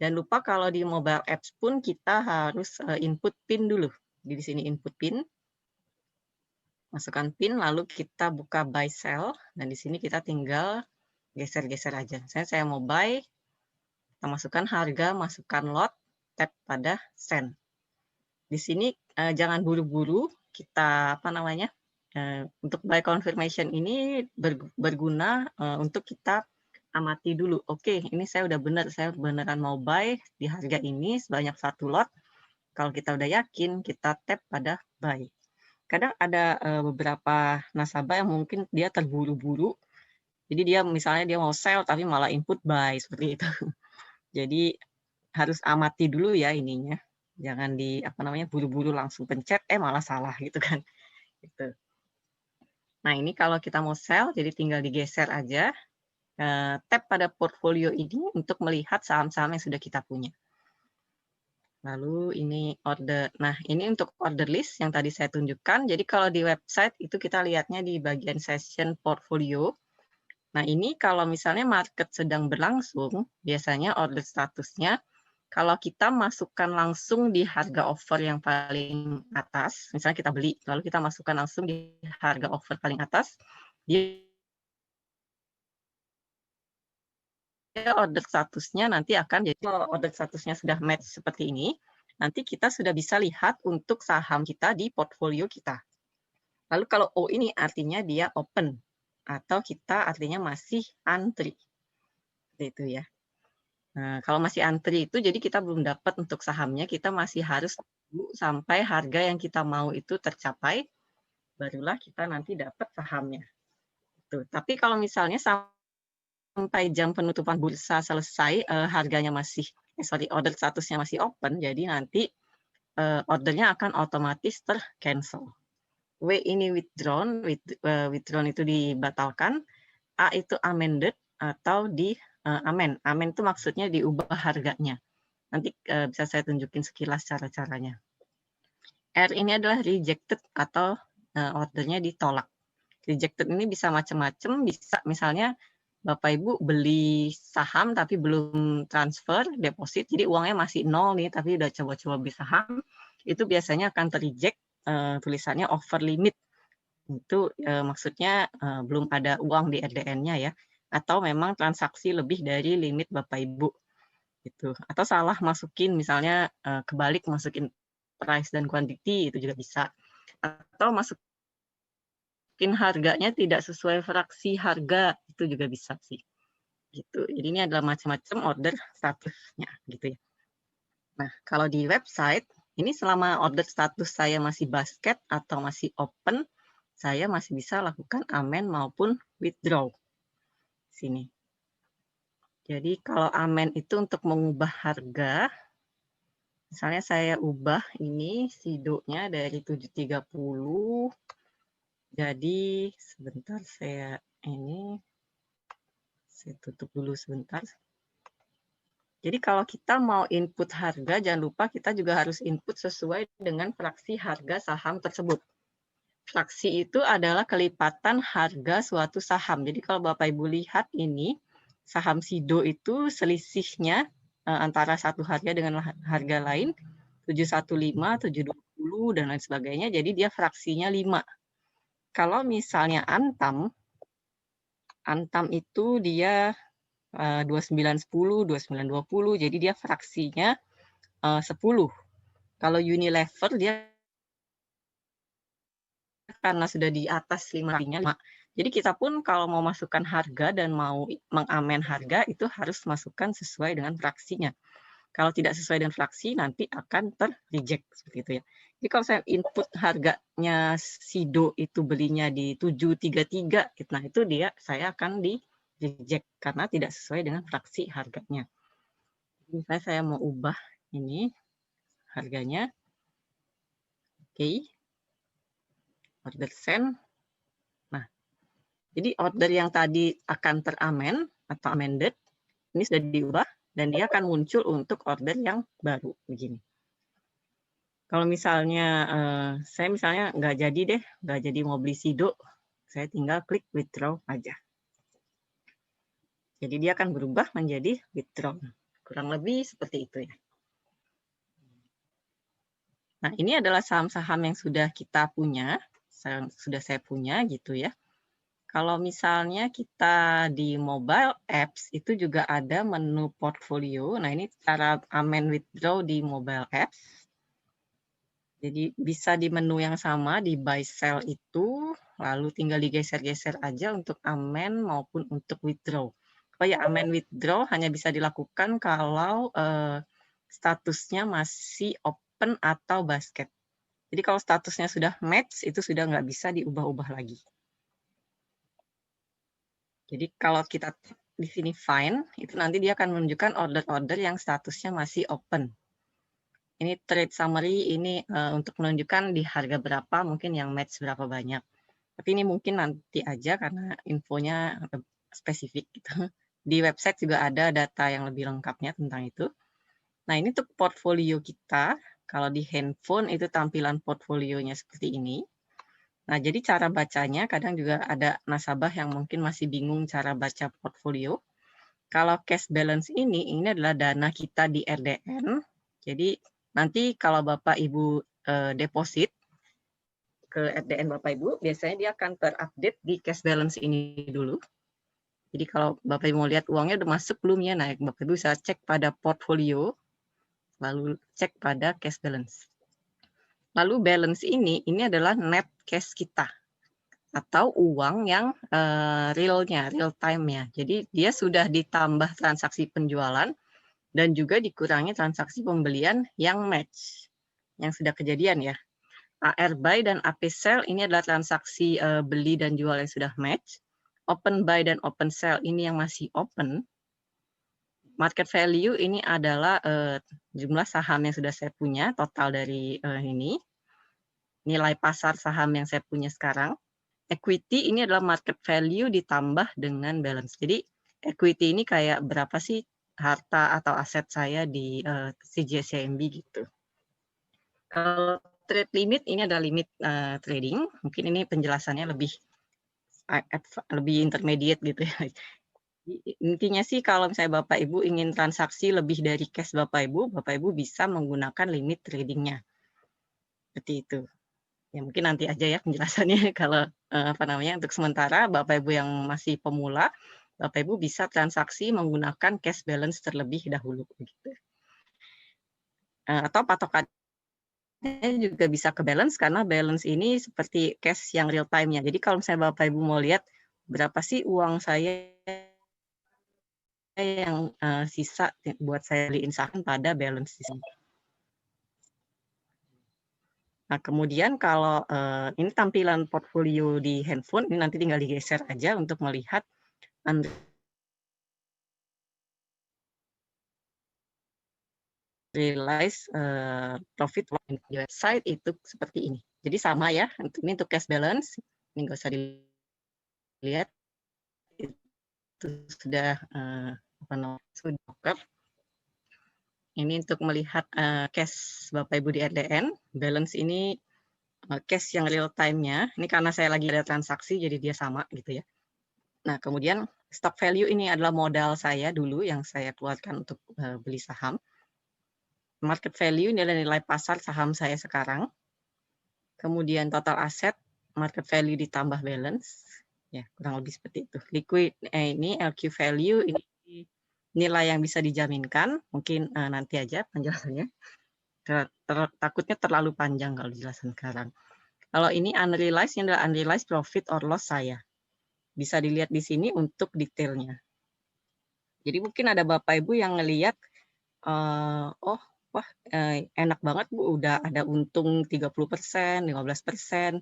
Jangan lupa kalau di mobile apps pun kita harus input PIN dulu. Di sini input PIN. Masukkan PIN, lalu kita buka buy sell. Dan di sini kita tinggal geser-geser aja. Saya mau buy, kita masukkan harga, masukkan lot, tap pada send. Di sini jangan buru-buru, kita untuk buy confirmation ini berguna untuk kita amati dulu. Oke, ini saya udah benar, saya beneran mau buy di harga ini sebanyak 1 lot. Kalau kita udah yakin, kita tap pada buy. Kadang ada beberapa nasabah yang mungkin dia terburu-buru. Jadi dia misalnya dia mau sell tapi malah input buy seperti itu. Jadi harus amati dulu ya ininya. Jangan buru-buru langsung pencet malah salah gitu kan. Gitu. Nah, ini kalau kita mau sell jadi tinggal digeser aja. Tap pada portfolio ini untuk melihat saham-saham yang sudah kita punya. Lalu ini order. Nah, ini untuk order list yang tadi saya tunjukkan. Jadi kalau di website itu kita lihatnya di bagian session portfolio. Nah, ini kalau misalnya market sedang berlangsung, biasanya order statusnya, kalau kita masukkan langsung di harga offer yang paling atas, misalnya kita beli, lalu kita masukkan langsung di harga offer paling atas, dia order statusnya nanti akan jadi, kalau order statusnya sudah match seperti ini, nanti kita sudah bisa lihat untuk saham kita di portfolio kita. Lalu kalau O ini artinya dia open, atau kita artinya masih antri. Seperti itu ya. Nah, kalau masih antri itu jadi kita belum dapat untuk sahamnya, kita masih harus tunggu sampai harga yang kita mau itu tercapai, barulah kita nanti dapat sahamnya. Tuh. Tapi kalau misalnya sampai jam penutupan bursa selesai, harganya order statusnya masih open, jadi nanti ordernya akan otomatis ter-cancel. W ini withdrawn, withdrawn itu dibatalkan, A itu amended atau di amen. Amen itu maksudnya diubah harganya. Nanti bisa saya tunjukin sekilas cara-caranya. R ini adalah rejected atau ordernya ditolak. Rejected ini bisa macam-macam, bisa misalnya Bapak Ibu beli saham tapi belum transfer deposit, jadi uangnya masih 0 nih, tapi udah coba-coba beli saham, itu biasanya akan terreject, tulisannya over limit. Itu maksudnya belum ada uang di RDN-nya ya, atau memang transaksi lebih dari limit Bapak Ibu. Gitu. Atau salah masukin, misalnya kebalik masukin price dan quantity, itu juga bisa. Atau masukin harganya tidak sesuai fraksi harga, itu juga bisa sih. Gitu. Jadi ini adalah macam-macam order statusnya gitu ya. Nah, kalau di website, ini selama order status saya masih basket atau masih open, saya masih bisa lakukan amen maupun withdraw. Sini. Jadi kalau amen itu untuk mengubah harga, misalnya saya ubah ini sidonya dari 730, jadi sebentar saya tutup dulu sebentar. Jadi kalau kita mau input harga, jangan lupa kita juga harus input sesuai dengan fraksi harga saham tersebut. Fraksi itu adalah kelipatan harga suatu saham. Jadi kalau Bapak Ibu lihat ini, saham SIDO itu selisihnya antara satu harga dengan harga lain, 715, 720, dan lain sebagainya. Jadi dia fraksinya 5. Kalau misalnya Antam itu dia 2910, 2920, jadi dia fraksinya 10. Kalau Unilever dia karena sudah di atas 5-nya. Jadi kita pun kalau mau masukkan harga dan mau mengamen harga itu harus masukkan sesuai dengan fraksinya. Kalau tidak sesuai dengan fraksi nanti akan ter-reject seperti itu ya. Jadi kalau saya input harganya SIDO itu belinya di 733, nah itu saya akan di-reject karena tidak sesuai dengan fraksi harganya. Misalnya saya mau ubah ini harganya. Oke. Order send. Nah, jadi order yang tadi akan teramen atau amended, ini sudah diubah dan dia akan muncul untuk order yang baru begini. Kalau misalnya saya misalnya nggak jadi mau beli SIDO, saya tinggal klik withdraw aja. Jadi dia akan berubah menjadi withdraw. Kurang lebih seperti itu ya. Nah, ini adalah saham-saham yang sudah kita punya, sudah saya punya gitu ya. Kalau misalnya kita di mobile apps itu juga ada menu portfolio. Nah, ini cara amen withdraw di mobile apps. Jadi bisa di menu yang sama di buy sell itu, lalu tinggal digeser-geser aja untuk amen maupun untuk withdraw. Oh ya, amen withdraw hanya bisa dilakukan kalau statusnya masih open atau basket. Jadi kalau statusnya sudah match, itu sudah nggak bisa diubah-ubah lagi. Jadi kalau kita di sini find, itu nanti dia akan menunjukkan order-order yang statusnya masih open. Ini trade summary, ini untuk menunjukkan di harga berapa, mungkin yang match berapa banyak. Tapi ini mungkin nanti aja karena infonya spesifik gitu. Di website juga ada data yang lebih lengkapnya tentang itu. Nah, ini untuk portfolio kita. Kalau di handphone itu tampilan portfolionya seperti ini. Nah, jadi cara bacanya kadang juga ada nasabah yang mungkin masih bingung cara baca portfolio. Kalau cash balance ini adalah dana kita di RDN. Jadi nanti kalau Bapak Ibu deposit ke RDN Bapak Ibu, biasanya dia akan terupdate di cash balance ini dulu. Jadi kalau Bapak Ibu mau lihat uangnya udah masuk belum ya, nah Bapak Ibu bisa cek pada portfolio, lalu cek pada cash balance. Lalu balance ini adalah net cash kita atau uang yang real time-nya. Jadi dia sudah ditambah transaksi penjualan dan juga dikurangi transaksi pembelian yang match, yang sudah kejadian ya. AR buy dan AP sell ini adalah transaksi beli dan jual yang sudah match. Open buy dan open sell ini yang masih open. Market value ini adalah jumlah saham yang sudah saya punya, total dari ini. Nilai pasar saham yang saya punya sekarang. Equity ini adalah market value ditambah dengan balance. Jadi equity ini kayak berapa sih harta atau aset saya di CGS-CIMB gitu. Kalau trade limit ini adalah limit trading. Mungkin ini penjelasannya lebih intermediate gitu ya. Intinya sih kalau misalnya Bapak Ibu ingin transaksi lebih dari cash Bapak Ibu bisa menggunakan limit tradingnya. Seperti itu. Ya mungkin nanti aja ya penjelasannya kalau untuk sementara Bapak Ibu yang masih pemula, Bapak Ibu bisa transaksi menggunakan cash balance terlebih dahulu gitu. Atau patokannya juga bisa ke balance karena balance ini seperti cash yang real time-nya. Jadi kalau misalnya Bapak Ibu mau lihat berapa sih uang saya yang sisa buat saya beliin saham pada balance di sini. Nah, kemudian kalau ini tampilan portfolio di handphone, ini nanti tinggal digeser aja untuk melihat unrealized profit di website itu seperti ini. Jadi sama ya, ini untuk cash balance, ini nggak usah dilihat, itu sudah sudah buka. Ini untuk melihat cash Bapak Ibu di RDN, balance ini cash yang real time-nya. Ini karena saya lagi ada transaksi, jadi dia sama gitu ya. Nah, kemudian stock value ini adalah modal saya dulu yang saya keluarkan untuk beli saham. Market value ini adalah nilai pasar saham saya sekarang. Kemudian total aset, market value ditambah balance. Ya, kurang lebih seperti itu. Liquid ini LQ value, ini nilai yang bisa dijaminkan. Mungkin nanti aja penjelasannya. Takutnya terlalu panjang kalau dijelasin sekarang. Kalau ini unrealized, ini adalah unrealized profit or loss saya. Bisa dilihat di sini untuk detailnya. Jadi mungkin ada Bapak Ibu yang ngelihat, enak banget Bu, udah ada untung 30%, 15%.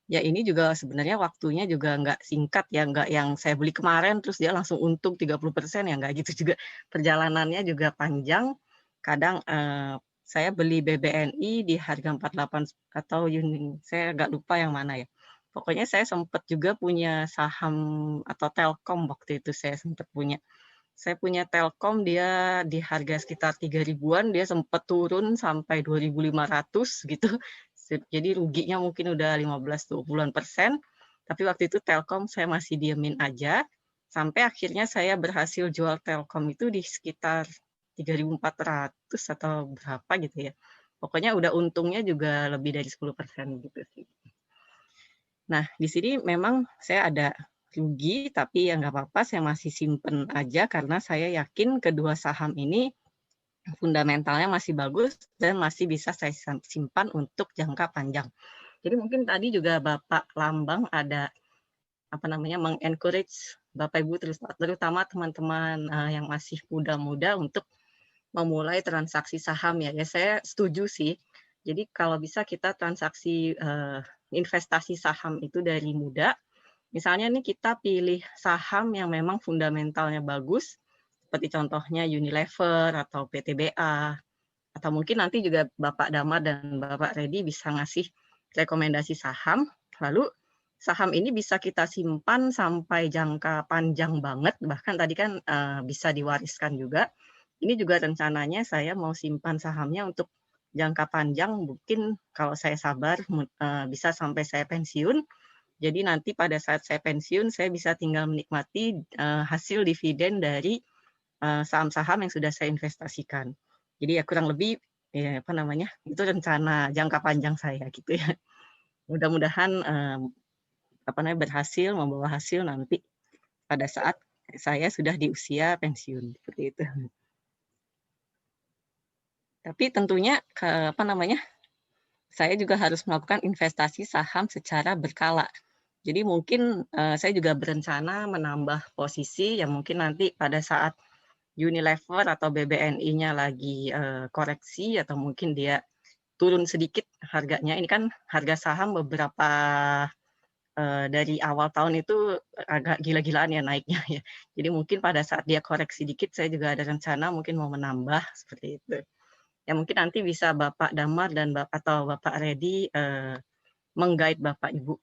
Ya ini juga sebenarnya waktunya juga nggak singkat ya, nggak yang saya beli kemarin terus dia langsung untung 30% ya, nggak gitu juga. Perjalanannya juga panjang. Kadang saya beli BBNI di harga 48 atau saya agak lupa yang mana ya. Pokoknya saya sempat juga punya saham atau Telkom waktu itu saya sempat punya. Saya punya Telkom, dia di harga sekitar 3.000-an, dia sempat turun sampai 2.500 gitu. Jadi ruginya mungkin udah 15-20%. Tapi waktu itu Telkom saya masih diemin aja. Sampai akhirnya saya berhasil jual Telkom itu di sekitar 3.400 atau berapa gitu ya. Pokoknya udah untungnya juga lebih dari 10% gitu sih. Nah, di sini memang saya ada rugi, tapi ya nggak apa-apa, saya masih simpen aja karena saya yakin kedua saham ini fundamentalnya masih bagus dan masih bisa saya simpan untuk jangka panjang. Jadi mungkin tadi juga Bapak Lambang ada mengencourage Bapak Ibu terutama teman-teman yang masih muda-muda untuk memulai transaksi saham ya. Ya saya setuju sih. Jadi kalau bisa kita transaksi investasi saham itu dari muda. Misalnya nih kita pilih saham yang memang fundamentalnya bagus, seperti contohnya Unilever atau PTBA, atau mungkin nanti juga Bapak Damar dan Bapak Redi bisa ngasih rekomendasi saham, lalu saham ini bisa kita simpan sampai jangka panjang banget, bahkan tadi kan bisa diwariskan juga. Ini juga rencananya saya mau simpan sahamnya untuk jangka panjang, mungkin kalau saya sabar bisa sampai saya pensiun. Jadi nanti pada saat saya pensiun, saya bisa tinggal menikmati hasil dividen dari saham-saham yang sudah saya investasikan. Jadi ya kurang lebih ya itu rencana jangka panjang saya gitu ya. Mudah-mudahan berhasil membawa hasil nanti pada saat saya sudah di usia pensiun seperti itu. Tapi tentunya saya juga harus melakukan investasi saham secara berkala. Jadi mungkin saya juga berencana menambah posisi yang mungkin nanti pada saat Unilever atau BBNI-nya lagi koreksi atau mungkin dia turun sedikit harganya. Ini kan harga saham beberapa dari awal tahun itu agak gila-gilaan ya naiknya ya. Jadi mungkin pada saat dia koreksi dikit saya juga ada rencana mungkin mau menambah seperti itu. Ya mungkin nanti bisa Bapak Damar dan Bapak Redi meng-guide Bapak Ibu.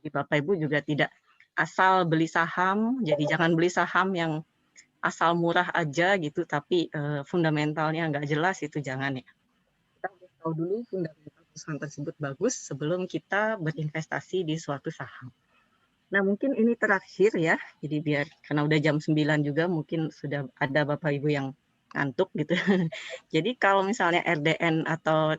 Jadi Bapak Ibu juga tidak asal beli saham, jadi jangan beli saham yang asal murah aja gitu, tapi fundamentalnya nggak jelas, itu jangan ya. Kita harus tahu dulu fundamental perusahaan tersebut bagus sebelum kita berinvestasi di suatu saham. Nah mungkin ini terakhir ya, jadi karena udah jam 9 juga mungkin sudah ada Bapak Ibu yang ngantuk gitu. Jadi kalau misalnya RDN atau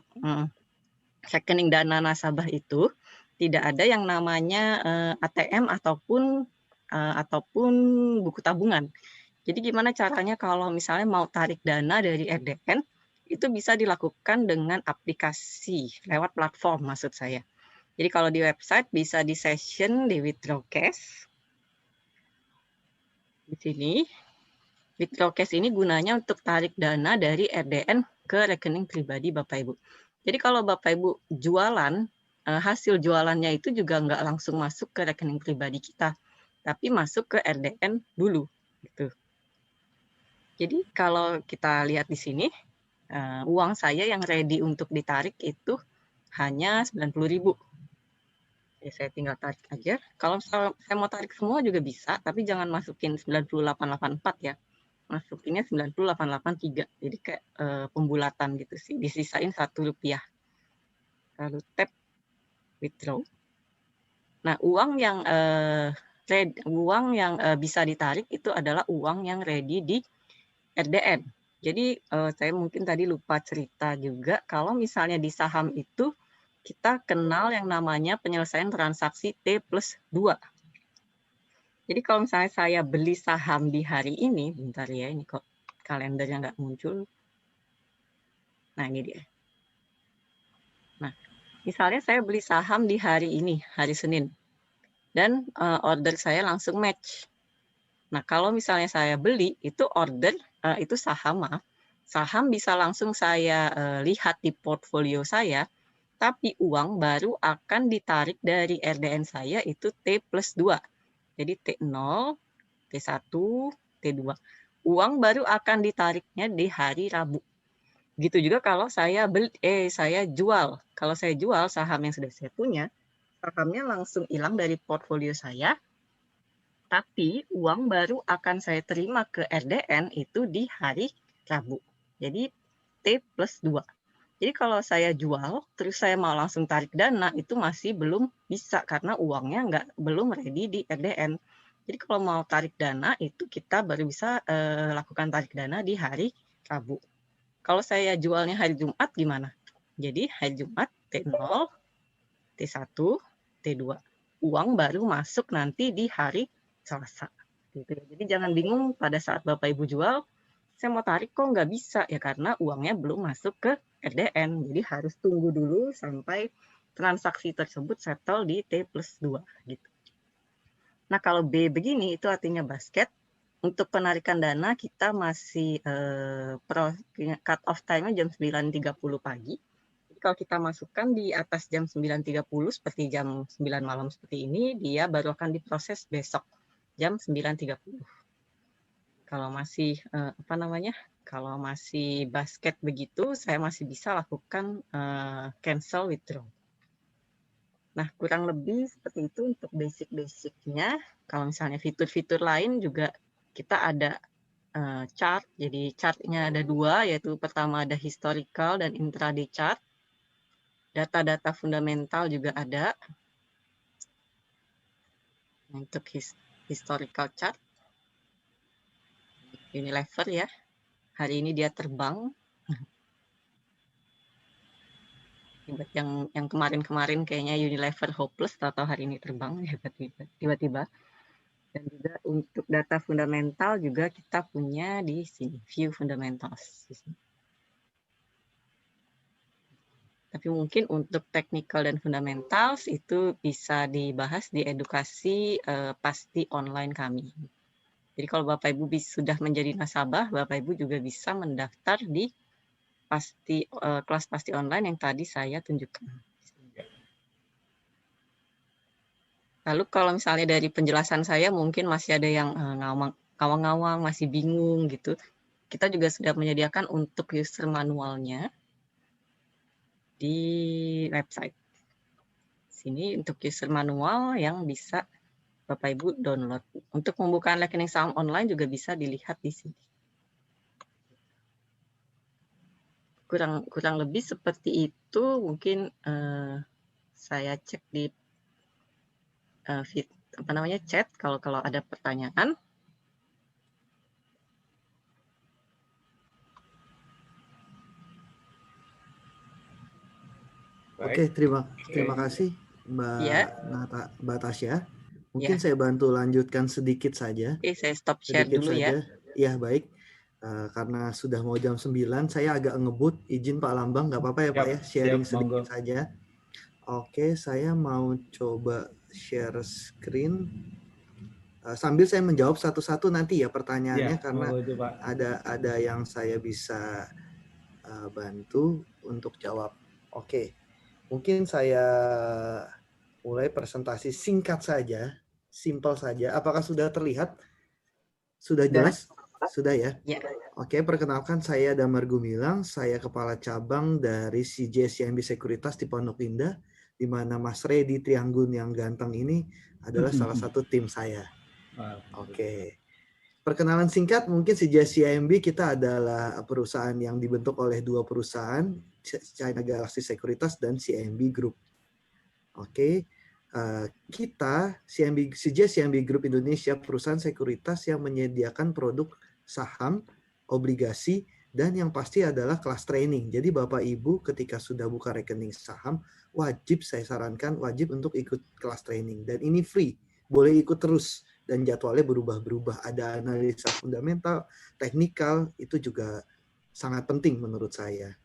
rekening dana nasabah itu tidak ada yang namanya ATM ataupun buku tabungan. Jadi gimana caranya kalau misalnya mau tarik dana dari RDN, itu bisa dilakukan dengan aplikasi, lewat platform maksud saya. Jadi kalau di website bisa di session, di withdraw cash. Di sini, withdraw cash ini gunanya untuk tarik dana dari RDN ke rekening pribadi Bapak Ibu. Jadi kalau Bapak Ibu jualan, hasil jualannya itu juga nggak langsung masuk ke rekening pribadi kita, tapi masuk ke RDN dulu. Gitu. Jadi kalau kita lihat di sini, uang saya yang ready untuk ditarik itu hanya 90.000. Ya, saya tinggal tarik aja. Kalau saya mau tarik semua juga bisa, tapi jangan masukin 9884 ya. Masukinnya 90883. Jadi kayak pembulatan gitu sih. Disisain Rp1. Lalu tap withdraw. Nah, uang yang bisa ditarik itu adalah uang yang ready di RDN. Jadi saya mungkin tadi lupa cerita juga, kalau misalnya di saham itu kita kenal yang namanya penyelesaian transaksi T+2. Jadi kalau misalnya saya beli saham di hari ini, bentar ya, ini kok kalendernya nggak muncul. Nah, ini dia. Nah, misalnya saya beli saham di hari ini, hari Senin, dan order saya langsung match. Nah, kalau misalnya saya beli, itu order, itu saham, maaf. Saham bisa langsung saya lihat di portfolio saya, tapi uang baru akan ditarik dari RDN saya itu T+2. Jadi T0, T1, T2. Uang baru akan ditariknya di hari Rabu. Gitu juga kalau saya jual. Kalau saya jual saham yang sudah saya punya, sahamnya langsung hilang dari portfolio saya, tapi uang baru akan saya terima ke RDN itu di hari Rabu. Jadi T+2. Jadi kalau saya jual, terus saya mau langsung tarik dana, itu masih belum bisa karena uangnya belum ready di RDN. Jadi kalau mau tarik dana, itu kita baru bisa lakukan tarik dana di hari Rabu. Kalau saya jualnya hari Jumat gimana? Jadi hari Jumat T0, T1, T2. Uang baru masuk nanti di hari Selasa. Gitu. Jadi jangan bingung pada saat Bapak Ibu jual, saya mau tarik kok nggak bisa ya karena uangnya belum masuk ke RDN. Jadi harus tunggu dulu sampai transaksi tersebut settle di T+2 gitu. Nah, kalau B begini itu artinya basket. Untuk penarikan dana kita masih cut off time-nya jam 9.30 pagi. Jadi kalau kita masukkan di atas jam 9.30 seperti jam 9 malam seperti ini, dia baru akan diproses besok jam 9.30. Kalau masih kalau masih basket begitu, saya masih bisa lakukan cancel withdraw. Nah, kurang lebih seperti itu untuk basic-basicnya. Kalau misalnya fitur-fitur lain juga kita ada chart. Jadi chartnya ada dua, yaitu pertama ada historical dan intraday chart. Data-data fundamental juga ada. Untuk historical chart. Unilever ya. Hari ini dia terbang. Yang kemarin-kemarin kayaknya Unilever hopeless, atau hari ini terbang tiba-tiba. Dan juga untuk data fundamental juga kita punya di sini, view fundamentals. Tapi mungkin untuk technical dan fundamentals itu bisa dibahas di edukasi pasti online kami. Jadi kalau Bapak Ibu sudah menjadi nasabah, Bapak Ibu juga bisa mendaftar di kelas pasti online yang tadi saya tunjukkan. Lalu kalau misalnya dari penjelasan saya mungkin masih ada yang ngawang-ngawang, masih bingung gitu. Kita juga sudah menyediakan untuk user manualnya di website. Sini untuk user manual yang bisa Bapak Ibu download. Untuk pembukaan rekening saham online juga bisa dilihat di sini. Kurang lebih seperti itu. Mungkin saya cek di chat kalau ada pertanyaan. Oke, terima kasih Mbak Tasya. Mungkin saya bantu lanjutkan sedikit saja. Oke, saya stop share dulu ya. Ya, baik. Karena sudah mau jam 9, saya agak ngebut. Izin Pak Lambang, nggak apa-apa ya Pak ya? Sharing sedikit saja. Oke, saya mau coba share screen. Sambil saya menjawab satu-satu nanti ya pertanyaannya, karena ada yang saya bisa bantu untuk jawab. Oke, mungkin saya mulai presentasi singkat saja, simpel saja. Apakah sudah terlihat? Sudah jelas? Sudah ya? Ya. Oke, perkenalkan saya Damar Gumilang, saya Kepala Cabang dari CJS CIMB Sekuritas di Pondok Indah, di mana Mas Redi Trianggun yang ganteng ini adalah salah satu tim saya. Oke. Perkenalan singkat, mungkin CJS CIMB kita adalah perusahaan yang dibentuk oleh dua perusahaan, China Galaxy Sekuritas dan CIMB Group. Oke. Kita CJS CIMB Group Indonesia, perusahaan sekuritas yang menyediakan produk saham, obligasi, dan yang pasti adalah kelas training. Jadi Bapak Ibu ketika sudah buka rekening saham, saya sarankan wajib untuk ikut kelas training. Dan ini free, boleh ikut terus. Dan jadwalnya berubah-berubah. Ada analisa fundamental, teknikal, itu juga sangat penting menurut saya.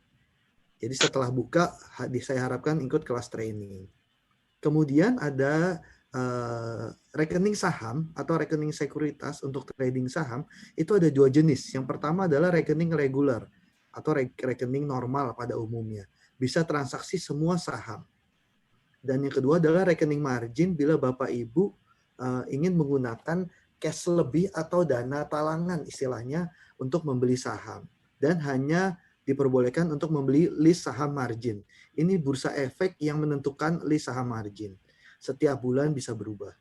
Jadi setelah buka, saya harapkan ikut kelas training. Kemudian ada rekening saham atau rekening sekuritas untuk trading saham, itu ada dua jenis. Yang pertama adalah rekening reguler atau rekening normal pada umumnya. Bisa transaksi semua saham. Dan yang kedua adalah rekening margin bila Bapak Ibu ingin menggunakan cash lebih atau dana talangan istilahnya untuk membeli saham. Dan hanya diperbolehkan untuk membeli list saham margin. Ini bursa efek yang menentukan list saham margin. Setiap bulan bisa berubah.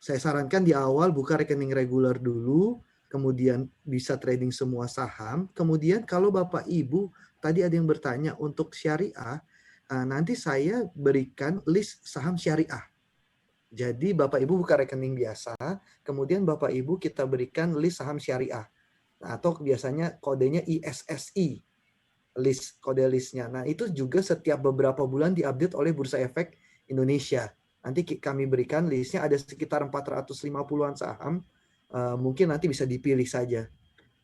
Saya sarankan di awal buka rekening reguler dulu, kemudian bisa trading semua saham. Kemudian kalau Bapak Ibu, tadi ada yang bertanya untuk syariah, nanti saya berikan list saham syariah. Jadi Bapak Ibu buka rekening biasa, kemudian Bapak Ibu kita berikan list saham syariah. Atau biasanya kodenya ISSI, kode listnya. Nah itu juga setiap beberapa bulan diupdate oleh Bursa Efek Indonesia. Nanti kami berikan listnya, ada sekitar 450-an saham, mungkin nanti bisa dipilih saja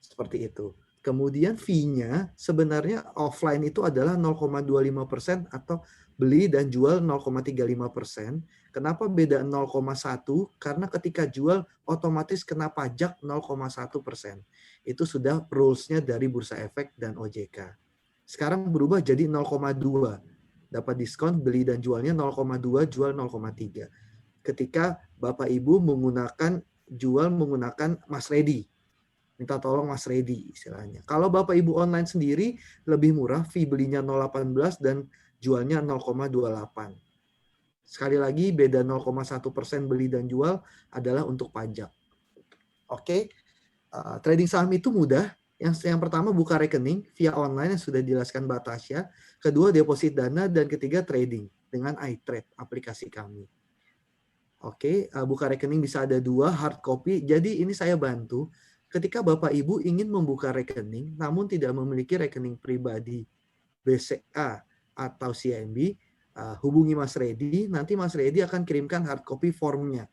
seperti itu. Kemudian fee-nya sebenarnya offline itu adalah 0,25% atau beli dan jual 0,35%. Kenapa beda 0,1? Karena ketika jual otomatis kena pajak 0,1%. Itu sudah rules-nya dari Bursa Efek dan OJK. Sekarang berubah jadi 0,2. Dapat diskon beli dan jualnya 0,2, jual 0,3. Ketika Bapak Ibu menggunakan Mas Redi. Minta tolong Mas Redi istilahnya. Kalau Bapak Ibu online sendiri lebih murah, fee belinya 0,18 dan jualnya 0,28. Sekali lagi beda 0,1% beli dan jual adalah untuk pajak. Oke. Trading saham itu mudah. Yang pertama buka rekening via online yang sudah dijelaskan Mbak Tasya. Kedua deposit dana dan ketiga trading dengan iTrade aplikasi kami. Oke, buka rekening bisa ada 2 hard copy. Jadi ini saya bantu ketika Bapak Ibu ingin membuka rekening namun tidak memiliki rekening pribadi BCA atau CIMB, hubungi Mas Redi. Nanti Mas Redi akan kirimkan hard copy formnya.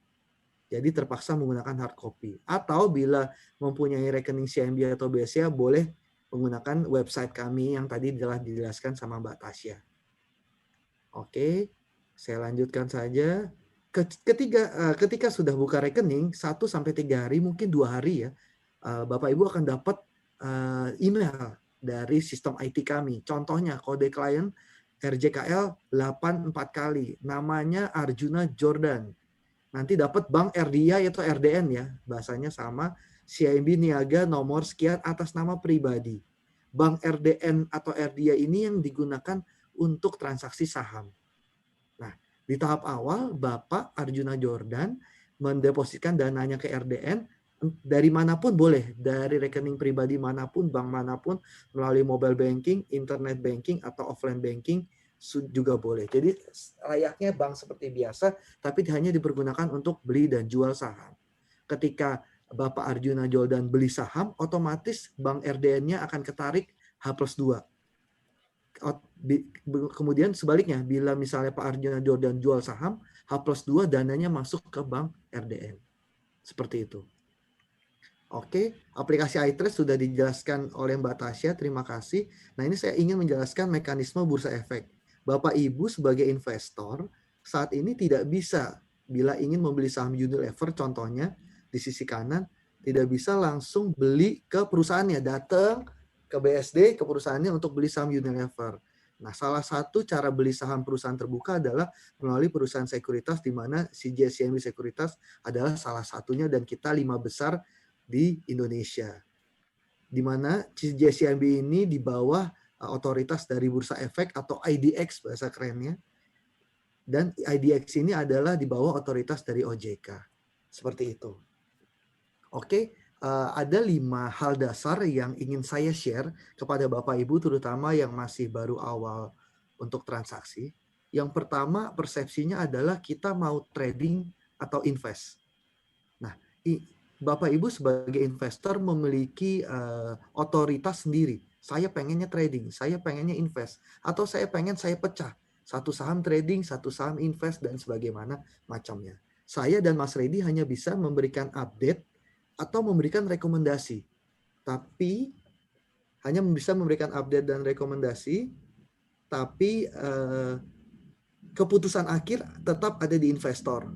Jadi terpaksa menggunakan hard copy. Atau bila mempunyai rekening CIMB atau BCA, boleh menggunakan website kami yang tadi telah dijelaskan sama Mbak Tasya. Oke, saya lanjutkan saja. Ketika sudah buka rekening, 1-3 hari, mungkin 2 hari ya, Bapak Ibu akan dapat email dari sistem IT kami. Contohnya kode klien RJKL 84 kali. Namanya Arjuna Jordan. Nanti dapat Bank RDI atau RDN ya, bahasanya sama, CIMB Niaga nomor sekian atas nama pribadi. Bank RDN atau RDI ini yang digunakan untuk transaksi saham. Nah, di tahap awal Bapak Arjuna Jordan mendepositkan dananya ke RDN dari manapun boleh, dari rekening pribadi manapun, bank manapun, melalui mobile banking, internet banking, atau offline banking, juga boleh. Jadi layaknya bank seperti biasa, tapi hanya dipergunakan untuk beli dan jual saham. Ketika Bapak Arjuna Jordan beli saham, otomatis bank RDN-nya akan ketarik H+2. Kemudian sebaliknya, bila misalnya Pak Arjuna Jordan jual saham, H+2 dananya masuk ke bank RDN. Seperti itu. Oke, aplikasi iTrade sudah dijelaskan oleh Mbak Tasya, terima kasih. Nah ini saya ingin menjelaskan mekanisme Bursa Efek. Bapak Ibu sebagai investor saat ini tidak bisa bila ingin membeli saham Unilever contohnya di sisi kanan tidak bisa langsung beli ke perusahaannya, datang ke BSD ke perusahaannya untuk beli saham Unilever. Nah, salah satu cara beli saham perusahaan terbuka adalah melalui perusahaan sekuritas, di mana CGS CIMB Sekuritas adalah salah satunya dan kita 5 besar di Indonesia. Di mana CGS CIMB ini di bawah otoritas dari Bursa Efek atau IDX bahasa kerennya. Dan IDX ini adalah di bawah otoritas dari OJK. Seperti itu. Oke, ada 5 hal dasar yang ingin saya share kepada Bapak Ibu, terutama yang masih baru awal untuk transaksi. Yang pertama, persepsinya adalah kita mau trading atau invest. Nah, Bapak Ibu sebagai investor memiliki otoritas sendiri. Saya pengennya trading, saya pengennya invest, atau saya pecah. Satu saham trading, satu saham invest, dan sebagaimana macamnya. Saya dan Mas Reddy hanya bisa memberikan update atau memberikan rekomendasi. Tapi hanya bisa memberikan update dan rekomendasi, tapi keputusan akhir tetap ada di investor.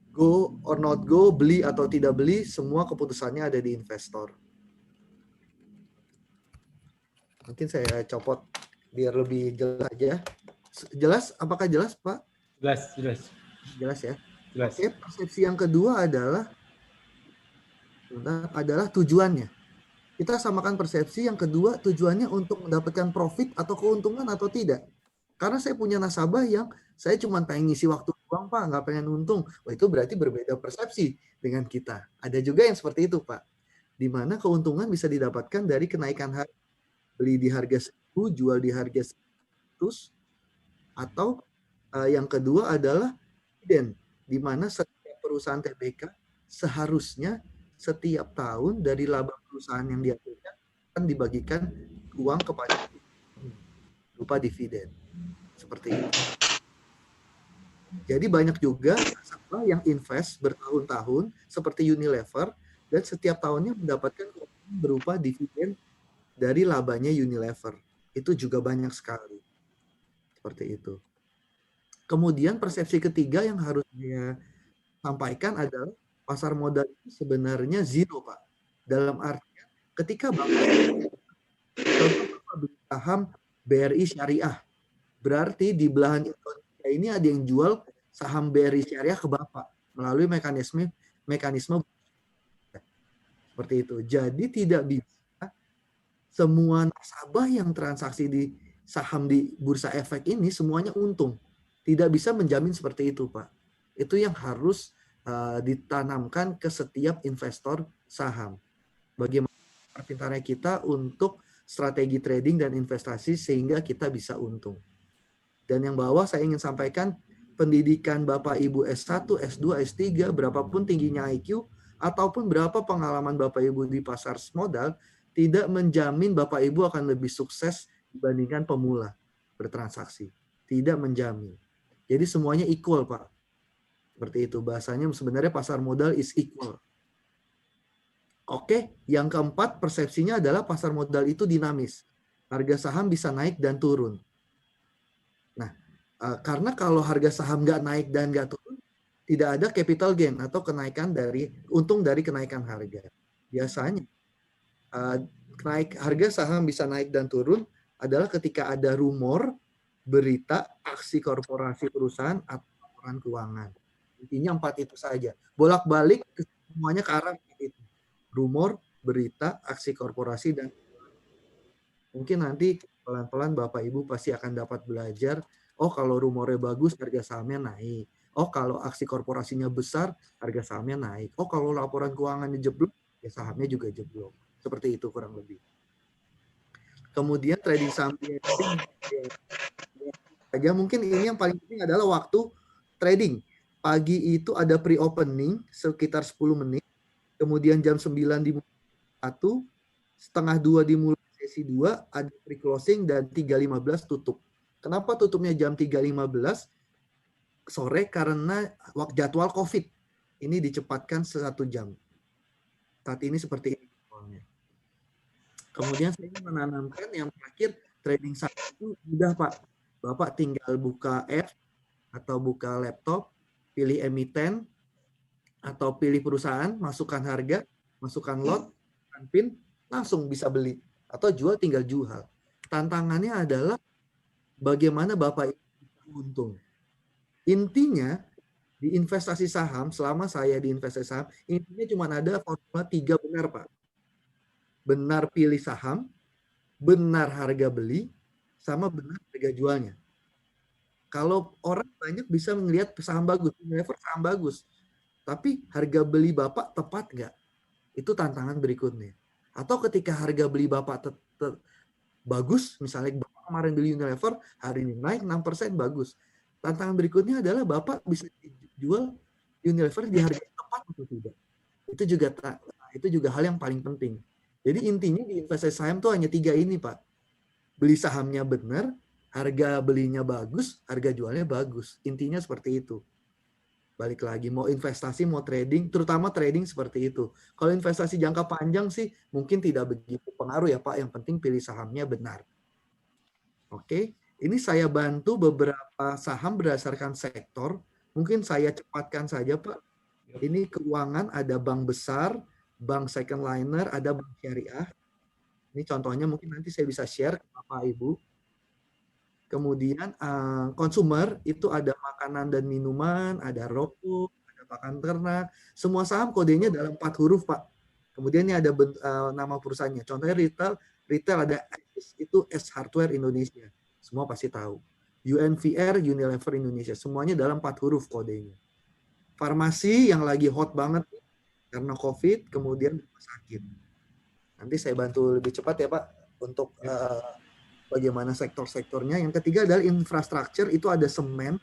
Go or not go, beli atau tidak beli, semua keputusannya ada di investor. Mungkin saya copot biar lebih jelas aja. Jelas? Apakah jelas, Pak? Jelas. Jelas ya? Jelas. Oke, persepsi yang kedua adalah tujuannya. Kita samakan persepsi. Yang kedua, tujuannya untuk mendapatkan profit atau keuntungan atau tidak. Karena saya punya nasabah yang saya cuma pengen ngisi waktu doang, Pak, nggak pengen untung. Wah, itu berarti berbeda persepsi dengan kita. Ada juga yang seperti itu, Pak. Di mana keuntungan bisa didapatkan dari kenaikan harga. Beli di harga 1.000, jual di harga 100. Atau yang kedua adalah dividen. Di mana setiap perusahaan TBK seharusnya setiap tahun dari laba perusahaan yang dia punya akan dibagikan uang kepada berupa dividen. Seperti itu. Jadi banyak juga nasabah yang invest bertahun-tahun seperti Unilever dan setiap tahunnya mendapatkan berupa dividen dari labanya Unilever. Itu juga banyak sekali. Seperti itu. Kemudian persepsi ketiga yang harus dia sampaikan adalah pasar modal itu sebenarnya zero, Pak. Dalam artian ketika Bapak beli saham BRI Syariah, berarti di belahan Indonesia ini ada yang jual saham BRI Syariah ke Bapak melalui mekanisme seperti itu. Jadi tidak bisa semua nasabah yang transaksi di saham di Bursa Efek ini semuanya untung. Tidak bisa menjamin seperti itu, Pak. Itu yang harus ditanamkan ke setiap investor saham. Bagaimana pintarnya kita untuk strategi trading dan investasi sehingga kita bisa untung. Dan yang bawah saya ingin sampaikan, pendidikan Bapak Ibu S1, S2, S3, berapapun tingginya IQ, ataupun berapa pengalaman Bapak Ibu di pasar modal, tidak menjamin Bapak Ibu akan lebih sukses dibandingkan pemula bertransaksi. Tidak menjamin. Jadi semuanya equal, Pak. Seperti itu. Bahasanya sebenarnya pasar modal is equal. Oke, yang keempat persepsinya adalah pasar modal itu dinamis. Harga saham bisa naik dan turun. Nah, karena kalau harga saham nggak naik dan nggak turun, tidak ada capital gain atau kenaikan dari untung dari kenaikan harga. Biasanya harga saham bisa naik dan turun adalah ketika ada rumor, berita, aksi korporasi perusahaan atau laporan keuangan. Intinya 4 itu saja. Bolak-balik semuanya ke arah itu. Rumor, berita, aksi korporasi, dan mungkin nanti pelan-pelan Bapak Ibu pasti akan dapat belajar, oh kalau rumornya bagus harga sahamnya naik. Oh kalau aksi korporasinya besar harga sahamnya naik. Oh kalau laporan keuangannya jeblok, ya sahamnya juga jeblok. Seperti itu kurang lebih. Kemudian trading saham aja mungkin ini yang paling penting adalah waktu trading. Pagi itu ada pre-opening sekitar 10 menit. Kemudian jam 9 dimulai 1, setengah 2 dimulai sesi 2, ada pre-closing dan 3.15 tutup. Kenapa tutupnya jam 3.15 sore? Karena jadwal COVID. Ini dicepatkan 1 jam. Saat ini seperti ini. Kemudian saya ingin menanamkan yang terakhir, trading saham itu mudah, Pak. Bapak tinggal buka app atau buka laptop, pilih emiten, atau pilih perusahaan, masukkan harga, masukkan lot, PIN, langsung bisa beli. Atau jual, tinggal jual. tantangannya adalah bagaimana Bapak Ibu untung. Intinya di investasi saham, selama saya di investasi saham, intinya cuma ada formula 3 benar, Pak. Benar pilih saham, benar harga beli, sama benar harga jualnya. Kalau orang banyak bisa melihat saham bagus, Unilever saham bagus, tapi harga beli Bapak tepat nggak? Itu tantangan berikutnya. Atau ketika harga beli Bapak bagus, misalnya Bapak kemarin beli Unilever, hari ini naik 6%, bagus. Tantangan berikutnya adalah Bapak bisa jual Unilever di harga tepat atau tidak. Itu juga hal yang paling penting. Jadi intinya di investasi saham tuh hanya 3 ini, Pak. Beli sahamnya benar, harga belinya bagus, harga jualnya bagus. Intinya seperti itu. Balik lagi, mau investasi, mau trading, terutama trading seperti itu. Kalau investasi jangka panjang sih mungkin tidak begitu pengaruh ya, Pak. Yang penting pilih sahamnya benar. Oke, ini saya bantu beberapa saham berdasarkan sektor. Mungkin saya cepatkan saja, Pak. Ini keuangan, ada bank besar, bank second liner, ada bank syariah. Ini contohnya mungkin nanti saya bisa share ke Bapak Ibu. Kemudian consumer itu ada makanan dan minuman, ada rokok, ada pakan ternak. Semua saham kodenya dalam 4 huruf, Pak. Kemudian ini ada nama perusahaannya. Contohnya retail ada S, itu S Hardware Indonesia. Semua pasti tahu. UNVR, Unilever Indonesia. Semuanya dalam 4 huruf kodenya. Farmasi yang lagi hot banget karena COVID, kemudian rumah sakit. Nanti saya bantu lebih cepat ya Pak untuk bagaimana sektor-sektornya. Yang ketiga adalah infrastruktur, itu ada semen,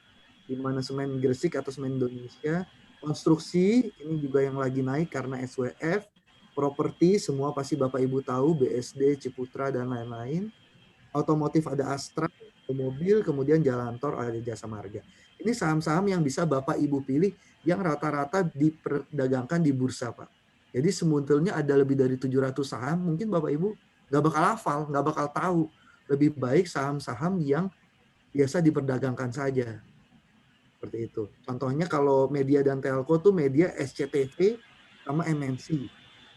di mana semen Gresik atau semen Indonesia. Konstruksi, ini juga yang lagi naik karena SWF. Properti, semua pasti Bapak Ibu tahu, BSD, Ciputra, dan lain-lain. Otomotif ada Astra, mobil, kemudian jalan tol ada Jasa Marga. Ini saham-saham yang bisa Bapak Ibu pilih yang rata-rata diperdagangkan di bursa, Pak. Jadi sebetulnya ada lebih dari 700 saham, mungkin Bapak Ibu nggak bakal hafal, nggak bakal tahu. Lebih baik saham-saham yang biasa diperdagangkan saja. Seperti itu. Contohnya kalau media dan telco tuh media SCTV sama MNC.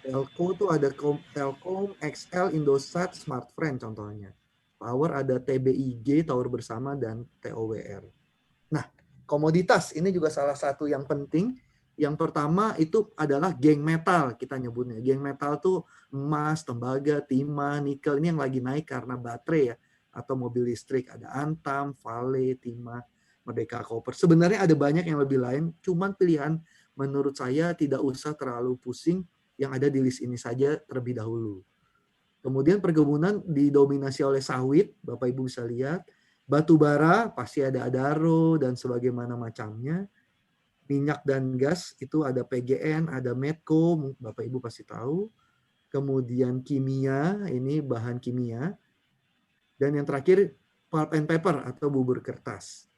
Telco tuh ada Telkom, XL, Indosat, Smartfren contohnya. Power ada TBIG, Tower Bersama, dan TOWR. Nah, komoditas ini juga salah satu yang penting. Yang pertama itu adalah geng metal, kita nyebutnya. Geng metal tuh emas, tembaga, timah, nikel. Ini yang lagi naik karena baterai ya, atau mobil listrik. Ada Antam, Vale, timah, Merdeka Copper. Sebenarnya ada banyak yang lebih lain, cuman pilihan menurut saya tidak usah terlalu pusing, yang ada di list ini saja terlebih dahulu. Kemudian perkebunan didominasi oleh sawit, Bapak Ibu bisa lihat. Batu bara, pasti ada Adaro dan sebagaimana macamnya. Minyak dan gas, itu ada PGN, ada Medco, Bapak Ibu pasti tahu. Kemudian kimia, ini bahan kimia. Dan yang terakhir, pulp and paper atau bubur kertas.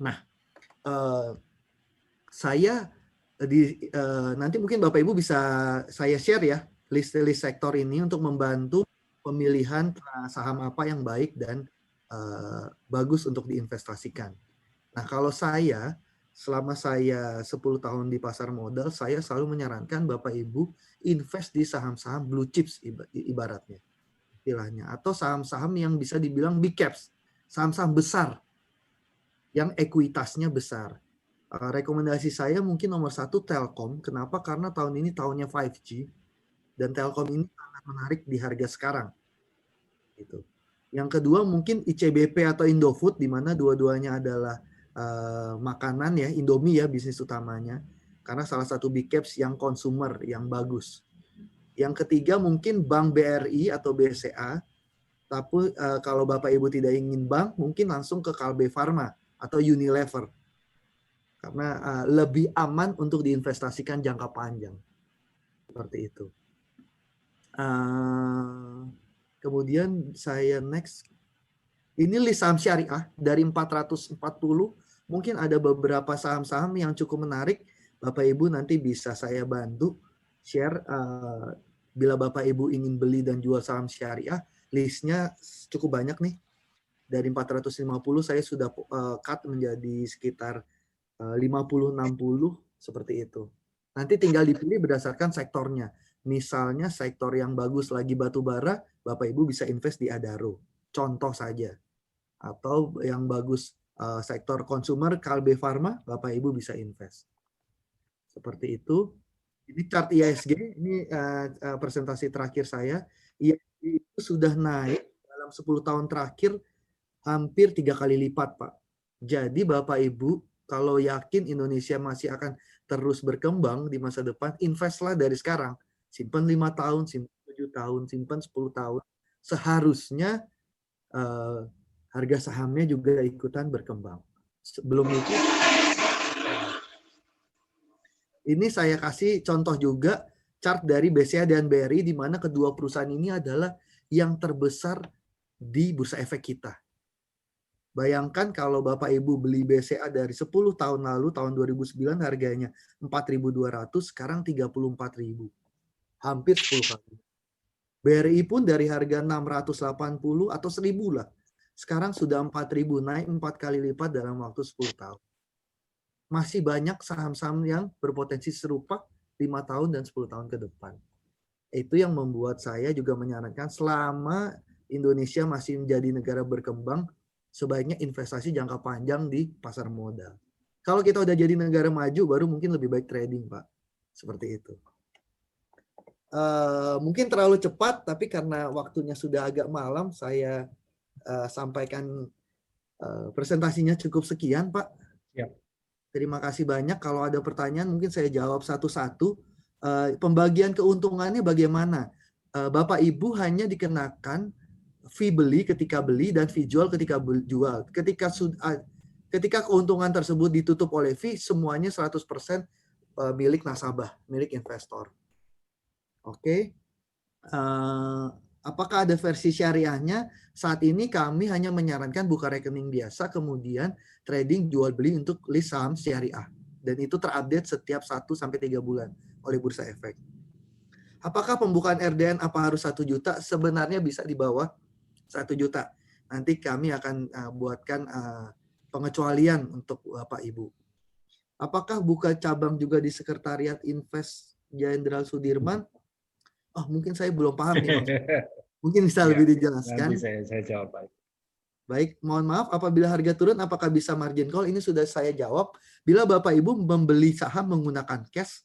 Nah, saya nanti mungkin Bapak Ibu bisa saya share ya, list-list sektor ini untuk membantu pemilihan saham apa yang baik dan bagus untuk diinvestasikan. Nah, kalau saya, selama saya 10 tahun di pasar modal, saya selalu menyarankan Bapak Ibu invest di saham-saham blue chips ibaratnya, istilahnya. Atau saham-saham yang bisa dibilang big caps, saham-saham besar, yang ekuitasnya besar. Rekomendasi saya mungkin nomor 1 Telkom. Kenapa? Karena tahun ini tahunnya 5G dan Telkom ini sangat menarik di harga sekarang. Gitu. Yang kedua mungkin ICBP atau Indofood, di mana dua-duanya adalah makanan ya, Indomie ya bisnis utamanya. Karena salah satu big caps yang consumer yang bagus. Yang ketiga mungkin Bank BRI atau BCA. Tapi kalau Bapak Ibu tidak ingin bank, mungkin langsung ke Kalbe Farma atau Unilever. Karena lebih aman untuk diinvestasikan jangka panjang. Seperti itu. Kemudian saya next. Ini list saham syariah dari 440. Mungkin ada beberapa saham-saham yang cukup menarik. Bapak Ibu nanti bisa saya bantu share. Bila Bapak Ibu ingin beli dan jual saham syariah, listnya cukup banyak nih. Dari 450 saya sudah cut menjadi sekitar 50-60 seperti itu. Nanti tinggal dipilih berdasarkan sektornya. Misalnya sektor yang bagus lagi batu bara, Bapak Ibu bisa invest di Adaro. contoh saja. Atau yang bagus sektor consumer, Kalbe Pharma, Bapak Ibu bisa invest. Seperti itu. Ini chart IISG, ini presentasi terakhir saya. IISG itu sudah naik dalam 10 tahun terakhir hampir 3 kali lipat, Pak. Jadi Bapak Ibu, kalau yakin Indonesia masih akan terus berkembang di masa depan, investlah dari sekarang. Simpan 5 tahun, simpan 7 tahun, simpan 10 tahun. Seharusnya harga sahamnya juga ikutan berkembang. Sebelum itu, ini saya kasih contoh juga chart dari BCA dan BRI, di mana kedua perusahaan ini adalah yang terbesar di bursa efek kita. Bayangkan kalau Bapak Ibu beli BCA dari 10 tahun lalu, tahun 2009 harganya 4.200, sekarang 34.000. Hampir 10 kali. BRI pun dari harga 680 atau 1.000 lah. Sekarang sudah 4.000, naik 4 kali lipat dalam waktu 10 tahun. Masih banyak saham-saham yang berpotensi serupa 5 tahun dan 10 tahun ke depan. Itu yang membuat saya juga menyarankan selama Indonesia masih menjadi negara berkembang, sebaiknya investasi jangka panjang di pasar modal. Kalau kita udah jadi negara maju, baru mungkin lebih baik trading, Pak. Seperti itu. Mungkin terlalu cepat, tapi karena waktunya sudah agak malam, saya sampaikan presentasinya cukup sekian, Pak. Siap. Terima kasih banyak. Kalau ada pertanyaan, mungkin saya jawab satu-satu. Pembagian keuntungannya bagaimana? Bapak Ibu hanya dikenakan fee beli ketika beli dan fee jual ketika jual. Ketika keuntungan tersebut ditutup oleh fee, semuanya 100% milik nasabah, milik investor. Oke. Apakah ada versi syariahnya? Saat ini kami hanya menyarankan buka rekening biasa, kemudian trading jual beli untuk list saham syariah. Dan itu terupdate setiap 1-3 bulan oleh Bursa Efek. Apakah pembukaan RDN apa harus 1 juta? Sebenarnya bisa di bawah 1 juta. Nanti kami akan buatkan pengecualian untuk Bapak Ibu. Apakah buka cabang juga di Sekretariat Invest Jenderal Sudirman? Oh, mungkin saya belum paham nih maksudnya. Mungkin bisa lebih dijelaskan. Nanti saya jawab. Baik, mohon maaf apabila harga turun apakah bisa margin call? Ini sudah saya jawab. Bila Bapak Ibu membeli saham menggunakan cash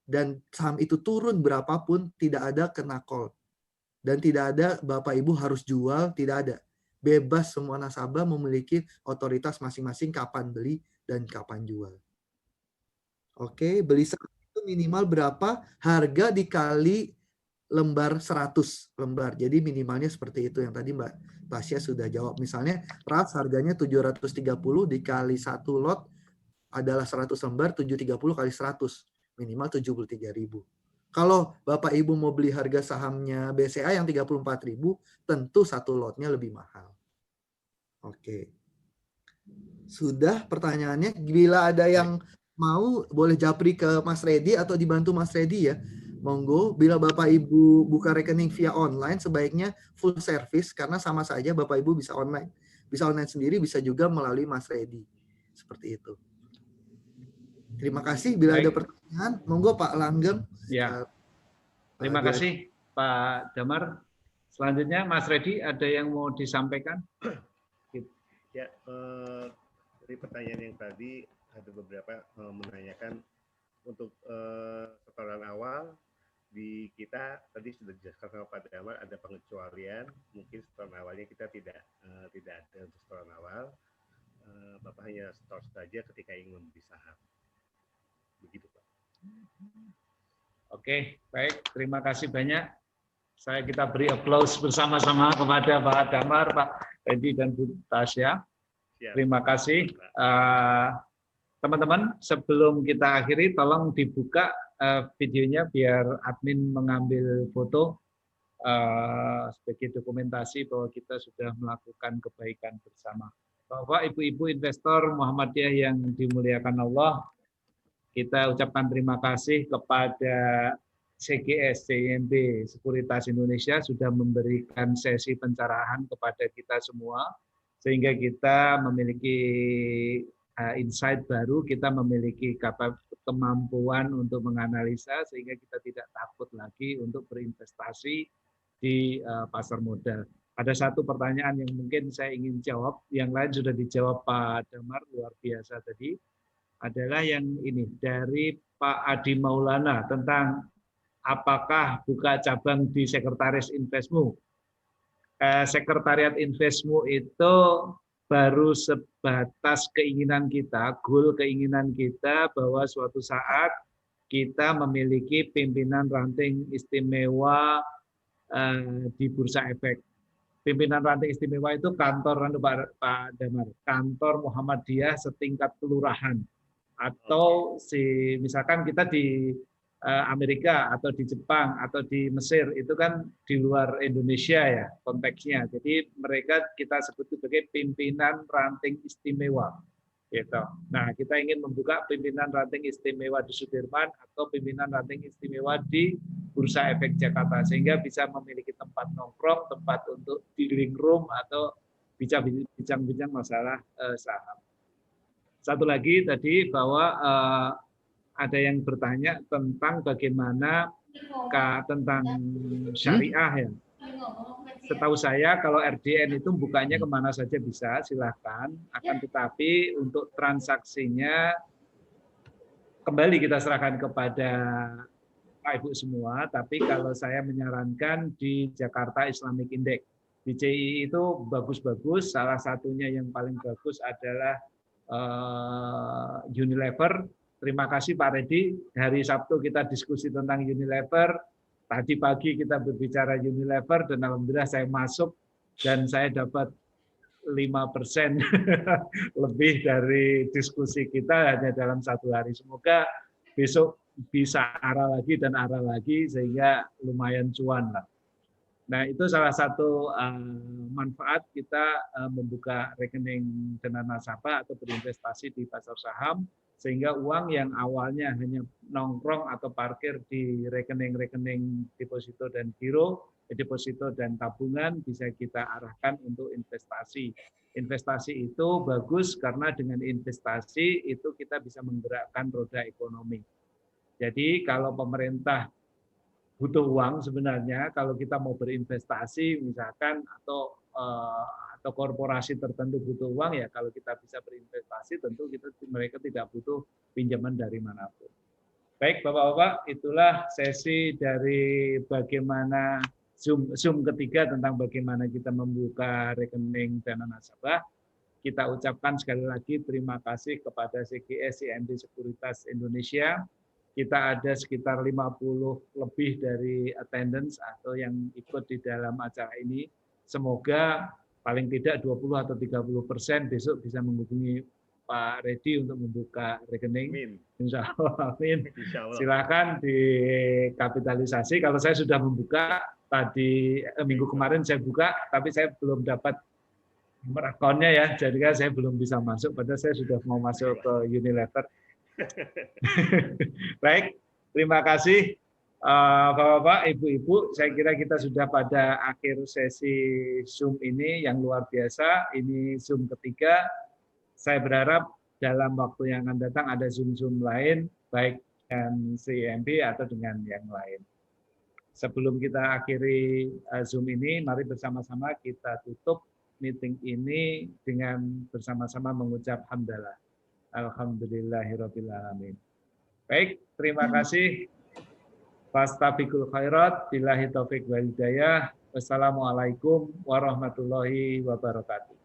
dan saham itu turun berapapun, tidak ada kena call. Dan tidak ada Bapak Ibu harus jual, tidak ada. Bebas, semua nasabah memiliki otoritas masing-masing kapan beli dan kapan jual. Oke, beli saham itu minimal berapa? Harga dikali lembar 100 lembar. Jadi minimalnya seperti itu yang tadi Mbak Tasya sudah jawab. Misalnya RAS harganya 730 dikali 1 lot adalah 100 lembar, 730 kali 100. Minimal 73.000. Kalau Bapak Ibu mau beli harga sahamnya BCA yang 34.000, tentu 1 lotnya lebih mahal. Oke. Sudah pertanyaannya. Bila ada yang mau, boleh japri ke Mas Redi atau dibantu Mas Redi ya. Monggo, bila Bapak Ibu buka rekening via online, sebaiknya full service, karena sama saja Bapak Ibu bisa online. Bisa online sendiri, bisa juga melalui Mas Redi. Seperti itu. Terima kasih. Bila ada pertanyaan, monggo Pak Langgeng. Ya. Terima kasih Pak Damar. Selanjutnya Mas Redi, ada yang mau disampaikan? Ya, dari pertanyaan yang tadi, ada beberapa menanyakan untuk setoran awal. Di kita tadi sudah dijelaskan sama Pak Damar, ada pengecualian, mungkin setoran awalnya kita tidak ada untuk setoran awal. Bapak hanya setor saja ketika ingin membeli saham. Begitu Pak. Oke, baik. Terima kasih banyak. Kita beri aplaus bersama-sama kepada Pak Damar, Pak Redi, dan Bu Tasya. Terima kasih. Teman-teman, sebelum kita akhiri, tolong dibuka videonya biar admin mengambil foto sebagai dokumentasi bahwa kita sudah melakukan kebaikan bersama. Bapak, Ibu-ibu investor Muhammadiyah yang dimuliakan Allah, kita ucapkan terima kasih kepada CGS CIMB Sekuritas Indonesia sudah memberikan sesi pencerahan kepada kita semua, sehingga kita memiliki insight baru, kita memiliki kemampuan untuk menganalisa, sehingga kita tidak takut lagi untuk berinvestasi di pasar modal. Ada satu pertanyaan yang mungkin saya ingin jawab, yang lain sudah dijawab Pak Damar, luar biasa tadi, adalah yang ini, dari Pak Adi Maulana tentang apakah buka cabang di Sekretaris Investmu. Sekretariat Investmu itu baru sebatas keinginan kita, goal keinginan kita bahwa suatu saat kita memiliki pimpinan ranting istimewa di Bursa Efek. Pimpinan ranting istimewa itu kantor Pak Damar, kantor Muhammadiyah setingkat kelurahan. Atau misalkan kita di Amerika atau di Jepang atau di Mesir, itu kan di luar Indonesia ya konteksnya. Jadi mereka kita sebut sebagai pimpinan ranting istimewa. Gitu. Nah, kita ingin membuka pimpinan ranting istimewa di Sudirman atau pimpinan ranting istimewa di Bursa Efek Jakarta, sehingga bisa memiliki tempat nongkrong, tempat untuk dealing room atau bincang-bincang masalah saham. Satu lagi tadi bahwa ada yang bertanya tentang bagaimana tentang syariah ya. Setahu saya kalau RDN itu bukanya kemana saja bisa, silahkan. Akan tetapi untuk transaksinya kembali kita serahkan kepada Pak Ibu semua. Tapi kalau saya menyarankan di Jakarta Islamic Index, di CII itu bagus-bagus. Salah satunya yang paling bagus adalah Unilever. Terima kasih Pak Redi. Hari Sabtu kita diskusi tentang Unilever. Tadi pagi kita berbicara Unilever dan alhamdulillah saya masuk dan saya dapat 5% lebih dari diskusi kita hanya dalam satu hari. Semoga besok bisa arah lagi dan arah lagi sehingga lumayan cuan lah. Nah, itu salah satu manfaat kita membuka rekening dana nasabah atau berinvestasi di pasar saham, sehingga uang yang awalnya hanya nongkrong atau parkir di rekening-rekening deposito dan giro, deposito dan tabungan bisa kita arahkan untuk investasi. Investasi itu bagus karena dengan investasi itu kita bisa menggerakkan roda ekonomi. Jadi kalau pemerintah butuh uang sebenarnya, kalau kita mau berinvestasi misalkan atau korporasi tertentu butuh uang, ya kalau kita bisa berinvestasi tentu mereka tidak butuh pinjaman dari manapun. Baik Bapak-Bapak, itulah sesi dari bagaimana Zoom ketiga tentang bagaimana kita membuka rekening dana nasabah. Kita ucapkan sekali lagi terima kasih kepada CGS CIMB Sekuritas Indonesia. Kita ada sekitar 50 lebih dari attendance atau yang ikut di dalam acara ini. Semoga paling tidak 20 atau 30% besok bisa menghubungi Pak Redi untuk membuka rekening. Amin. Insya Allah. Amin. Silakan dikapitalisasi. Kalau saya sudah membuka tadi minggu kemarin saya buka, tapi saya belum dapat nomor akunnya ya, jadi kan saya belum bisa masuk. Padahal saya sudah mau masuk ke Unilever. Baik, terima kasih Bapak-Bapak, Ibu-Ibu. Saya kira kita sudah pada akhir sesi Zoom ini yang luar biasa. Ini Zoom ketiga. Saya berharap dalam waktu yang akan datang ada Zoom-Zoom lain, baik dengan CIMB atau dengan yang lain. Sebelum kita akhiri Zoom ini, mari bersama-sama kita tutup meeting ini dengan bersama-sama mengucap hamdalah. Alhamdulillahirrabbilalamin. Baik, terima kasih. Fastabiqul khairat, billahi taufiq wal hidayah. Wassalamualaikum warahmatullahi wabarakatuh.